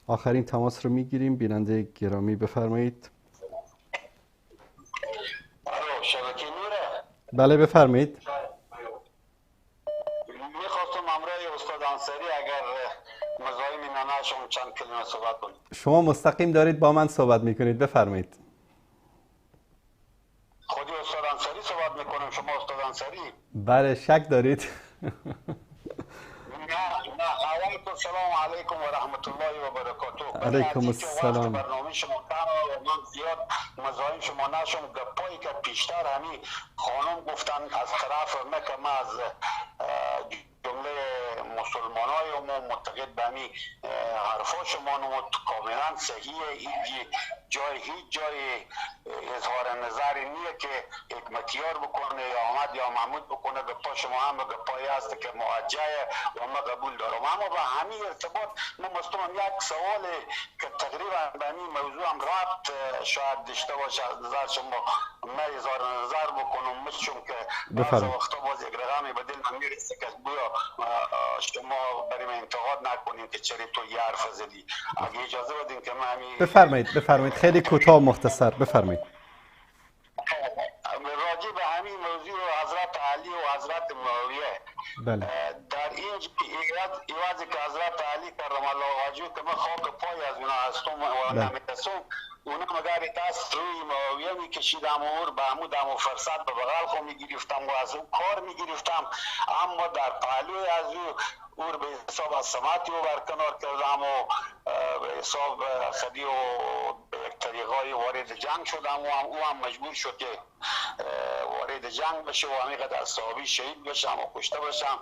آخرین تماس رو میگیریم. بیننده گرامی بفرمایید. شبکه نوره. بله بفرمایید. میخواستم امرای استاد انصاری اگر مزاحم ننه‌شون چند کلمه صحبت کنید. شما مستقیم دارید با من صحبت میکنید، بفرمایید. خودی استاد انصاری صحبت میکنم، شما استاد انصاری؟ بله شک دارید؟ نه اول سلام علیکم و رحمت الله و برکاته. علیکم السلام. برنامه شما تمام و من زیاد مزاحم شما نشم. گپایی که پیشتر همین خانم گفتن از طرف مکه از جمله مسلمانای و ما معتقد به همین حرفا شما کاملا صحیحه. هیچ جای اظهار نظر نیه که حکمتیار بکنه یا احمد یا محمود بکنه. گپا شما هم گپایی هست که موجهه و ما قبول دارم. اما به همین ارتباط من مستم یک سوال که تقریبا به همین موضوع هم ربط شاید داشته باشه از نظر شما من اظهار نظر بکنم، مثل که بعض وقتا باز یک رقمی به دل من میرسه که بویا شما برای من انتقاد نکنید که چرا تو یه حرف زدی. اگه اجازه بدین که من همین بفرمایید خیلی کوتاه مختصر بفرمایید. راجع به همین موضوع حضرت علی و حضرت معاویه، بله. در این ایوازی که حضرت علی کرم الله وجهه که من خاک پای از اونا هستم و نمیرسم، اونا مگر دست روی معاویه میکشیدم و اور به عمودم و فرصت به بغل خو میگرفتم و از اون کار میگرفتم، اما در پهلوی از او به حساب از سماعتی و برکنار کردم و به حساب خدی و به یک طریقای وارد جنگ شدم و او هم مجبور شد که وارد وارد جنگ بشه و همینقدر اصحابی شهید بشم و کشته بشم،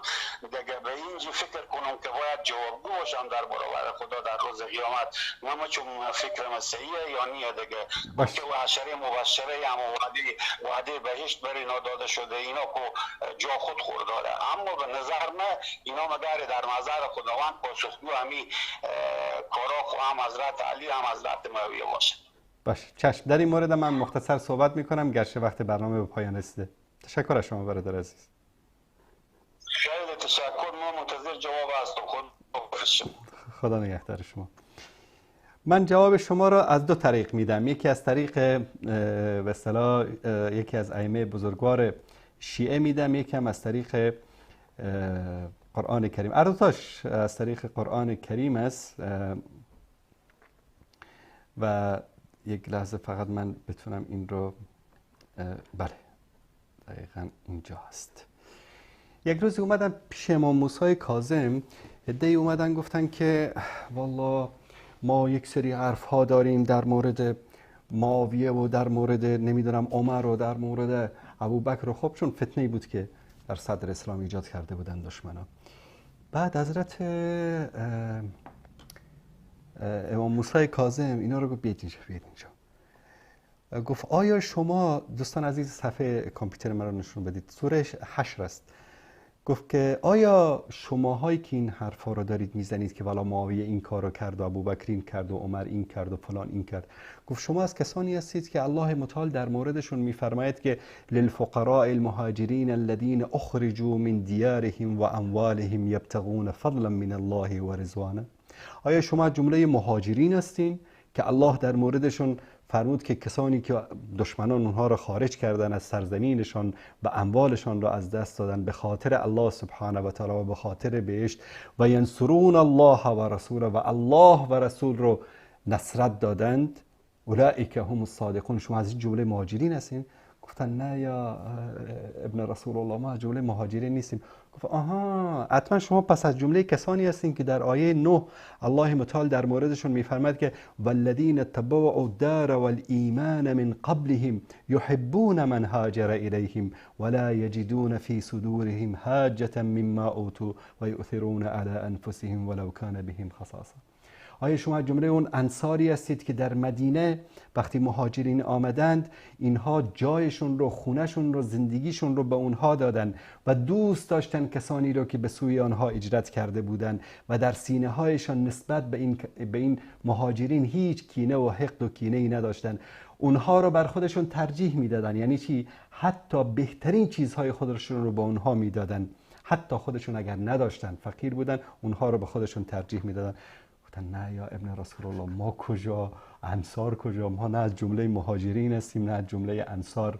دیگه به اینجا فکر کنم که باید جوابگو باشم در برابر خدا در روز قیامت. نه چون فکر مسیحیه یا نیه دیگه که و عشره مبشره هم وعده بهشت بر اینا داده شده، اینا که جا خود خورداره. اما به نظر من اینا مگر در نظر خداوند پاسخگو همی کارا خو هم حضرت علی هم حضرت معاویه باشه. باشه چشم. در این مورد من مختصر صحبت میکنم گرچه وقت برنامه به پایان رسیده. تشکر از شما برادر عزیز. خیلی تشکر. ما منتظر جواب هستم. خدا نگهدار شما. من جواب شما را از دو طریق میدم. یکی از طریق به اصطلاح یکی از ائمه بزرگوار شیعه میدم، یکی هم از طریق قرآن کریم. هر دوتاش از طریق قرآن کریم است. و یک لحظه فقط من بتونم این رو بله دقیقا اینجا هست. یک روز اومدن پیش امام موسی کاظم، عده‌ای اومدن گفتن که والله ما یک سری حرف ها داریم در مورد معاویه و در مورد نمیدونم عمر و در مورد ابوبکر و خب چون فتنه‌ای بود که در صدر اسلام ایجاد کرده بودن دشمنا. بعد حضرت امام موسی کاظم اینا رو گفت بیاید اینجا. گفت آیا شما دوستان عزیز صفحه کامپیوتر من رو نشون بدید، سوره حشر است. گفت که آیا شماهایی که این حرفا رو دارید میزنید که والا معاویه این کارو کرد و ابوبکر این کرد و عمر این کرد و فلان این کرد، گفت شما از کسانی هستید که الله متعال در موردشون میفرماید که للفقراء المهاجرین الذين اخرجوا من دیارهم و اموالهم یبتغون فضلا من الله و رضوانه؟ آیا شما جمله مهاجرین هستین که الله در موردشون فرمود که کسانی که دشمنان اونها را خارج کردن از سرزمینشان و اموالشان را از دست دادن به خاطر الله سبحانه و تعالی و به خاطر بهشت و ینصرون الله و رسوله و الله و رسول رو نصرت دادند، اولئک هم الصادقون، شما از این جمله مهاجرین هستین؟ گفتن نه یا ابن رسول الله ما از جمله مهاجرین نیستیم. گفت آها حتما شما پس از جمله کسانی هستین که در آیه 9 الله متعال در موردشون میفرماید که والذین تبوأوا الدار والایمان من قبلهم یحبون من هاجر الیهم ولا یجدون فی صدورهم حاجة مما اوتوا و یؤثرون علی انفسهم ولو کان بهم خصاصه. آیا شما جمله اون انصاری هستید که در مدینه وقتی مهاجرین آمدند اینها جایشون رو، خونهشون رو، زندگیشون رو به اونها دادن و دوست داشتن کسانی رو که به سوی آنها هجرت کرده بودند و در سینه هایشان نسبت به این مهاجرین هیچ کینه و حقد و کینه ای نداشتن، اونها رو بر خودشون ترجیح میدادن. یعنی چی؟ حتی بهترین چیزهای خودشون رو به اونها میدادن، حتی خودشون اگر نداشتن فقیر بودن اونها رو به خودشون ترجیح میدادن. نه یا ابن رسول الله ما کجا، انصار کجا، ما نه از جمله مهاجرین هستیم نه از جمله انصار.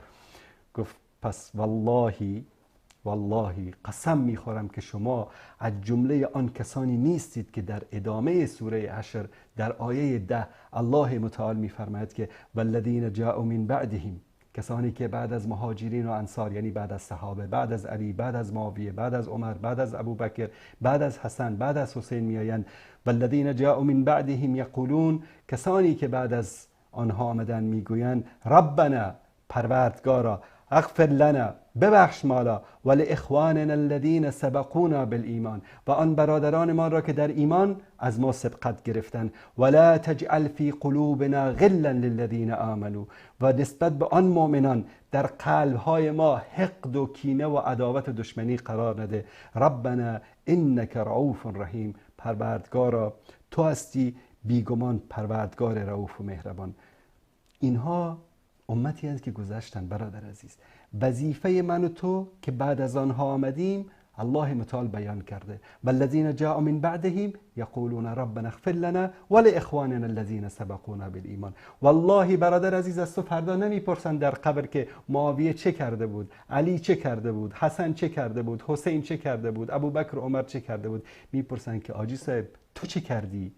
گفت پس والله قسم میخورم که شما از جمله آن کسانی نیستید که در ادامه سوره حشر در آیه 10 الله متعال میفرماید که والذین جاءوا من بعدهم، کسانی که بعد از مهاجرین و انصار یعنی بعد از صحابه، بعد از علی، بعد از معاویه، بعد از عمر، بعد از ابوبکر، بعد از حسن، بعد از حسین میآیند. والذین جاءوا من بعدهم یقولون، کسانی که بعد از آنها آمدن میگویند ربنا، پروردگارا، اغفر لنا، ببخش مالا، ولاخواننا الذین سبقونا بالایمان، و آن برادران ما را که در ایمان از ما سبقت گرفتن، ولا تجعل فی قلوبنا غلا للذین آمنوا، و نسبت به آن مؤمنان در قلبهای ما حقد و کینه و عداوت و دشمنی قرار نده. ربنا انک رؤوف رحیم، پروردگارا تو هستی بیگمان پروردگار رؤوف و مهربان. اینها امتی هست که گذشتن برادر عزیز. وظیفه من و تو که بعد از آنها آمدیم الله متعال بیان کرده والذین جاءوا من بعدهم یقولون ربنا اغفر لنا ولاخواننا الذین سبقونا بالایمان. والله برادر عزیز از تو فردا نمیپرسن در قبر که معاویه چه کرده بود، علی چه کرده بود، حسن چه کرده بود، حسین چه کرده بود، ابوبکر و عمر چه کرده بود. میپرسن که آجی صاحب تو چه کردی،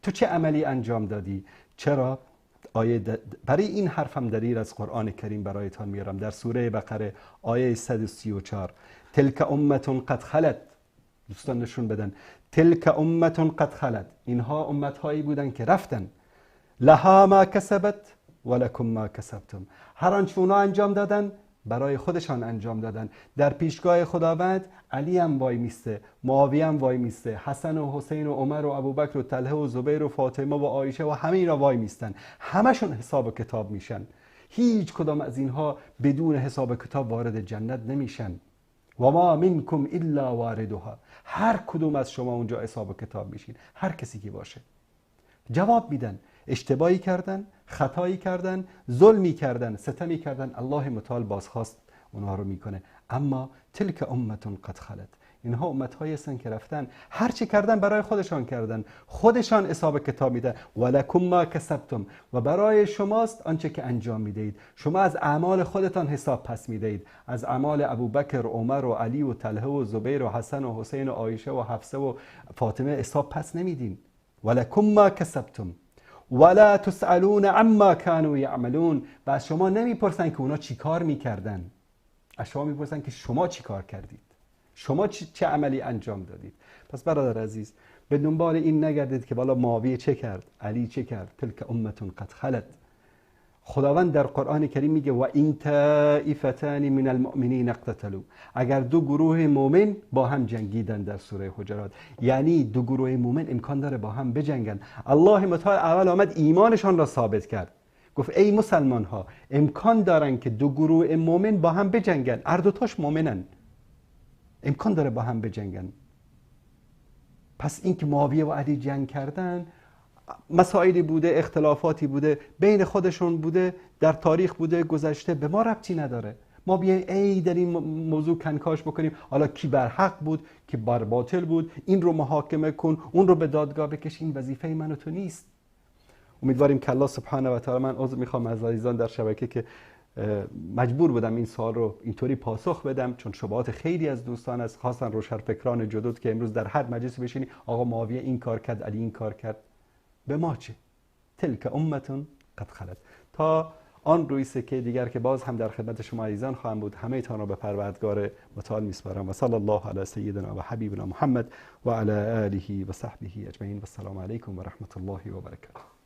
تو چه عملی انجام دادی. چرا؟ برای این حرفم دلیل از قرآن کریم برایتان میارم. در سوره بقره آیه 134 تلک امت قد خلت، دوستان نشون بدن تلک امت قد خلت، اینها امتهایی بودن که رفتن، لها ما کسبت ولکم ما کسبتم، هر آنچه اونا انجام دادن برای خودشان انجام دادن. در پیشگاه خداوند علی هم وای میسته، معاویه هم وای میسته، حسن و حسین و عمر و ابوبکر و طلحه و زبیر و فاطمه و عایشه و همه اینا وای میستن. همشون حساب و کتاب میشن. هیچ کدام از اینها بدون حساب و کتاب وارد جنت نمیشن. و ما منکم الا واردها. هر کدوم از شما اونجا حساب و کتاب میشین، هر کسی که باشه. جواب میدن، اشتباهی کردن، خطایی کردن، ظلمی کردن، ستمی کردن، الله متعال بازخواست اونها رو میکنه. اما تلک امتون قد خلت، اینها امت‌هایی هستن که رفتن، هر چی کردن برای خودشان کردن، خودشان حساب کتاب میدن. ولکم ما کسبتم، و برای شماست آنچه که انجام میدهید. شما از اعمال خودتان حساب پس میدهید، از اعمال ابوبکر، عمر و علی و طلحه و زبیر و حسن و حسین و عایشه و حفصه و فاطمه حساب پس نمیدین. ولکم ما کسبتم ولا تسألون عما كانوا يعملون. و از شما نمیپرسن که اونا چی کار میکردن، از شما میپرسن که شما چی کار کردید، شما چه عملی انجام دادید. پس برادر عزیز، به دنبال این نگردید که والا معاویه چه کرد، علی چه کرد. تلک امتون قد خلت. خداوند در قرآن کریم میگه و این طائفتان من المؤمنین اقتتلوا. اگر دو گروه مؤمن با هم جنگیدن در سوره حجرات، یعنی دو گروه مؤمن امکان داره با هم بجنگن. الله متعال اول آمد ایمانشان را ثابت کرد، گفت ای مسلمان ها امکان دارن که دو گروه مؤمن با هم بجنگن، هر دو تاش مؤمنن، امکان داره با هم بجنگن. پس این که معاویه و علی جنگ کردن مسائلی بوده، اختلافاتی بوده، بین خودشون بوده، در تاریخ بوده، گذشته، به ما ربطی نداره. ما بیایم ای در این موضوع کنکاش بکنیم، حالا کی بر حق بود، کی بر باطل بود، این رو محاکمه کن، اون رو به دادگاه بکش. این وظیفه من و تو نیست. امیدواریم که الله سبحانه و تعالی، من عذر میخوام از عزیزان در شبکه که مجبور بودم این سوال رو اینطوری پاسخ بدم، چون شبهات خیلی از دوستان از خاصن روشنفکران جدد که امروز در هر مجلسی بشینی آقا معاویه این کار کرد، علی این کار کرد، به ما چه؟ تلک امتون قد خلت. تا آن روی سکه دیگر که باز هم در خدمت شما عزیزان خواهم بود، همه تان را به پروردگار متعال میسپارم. و صلی الله علی سیدنا و حبیبنا محمد و علی آله و صحبه اجمعین. و السلام علیکم و رحمت الله و برکاته.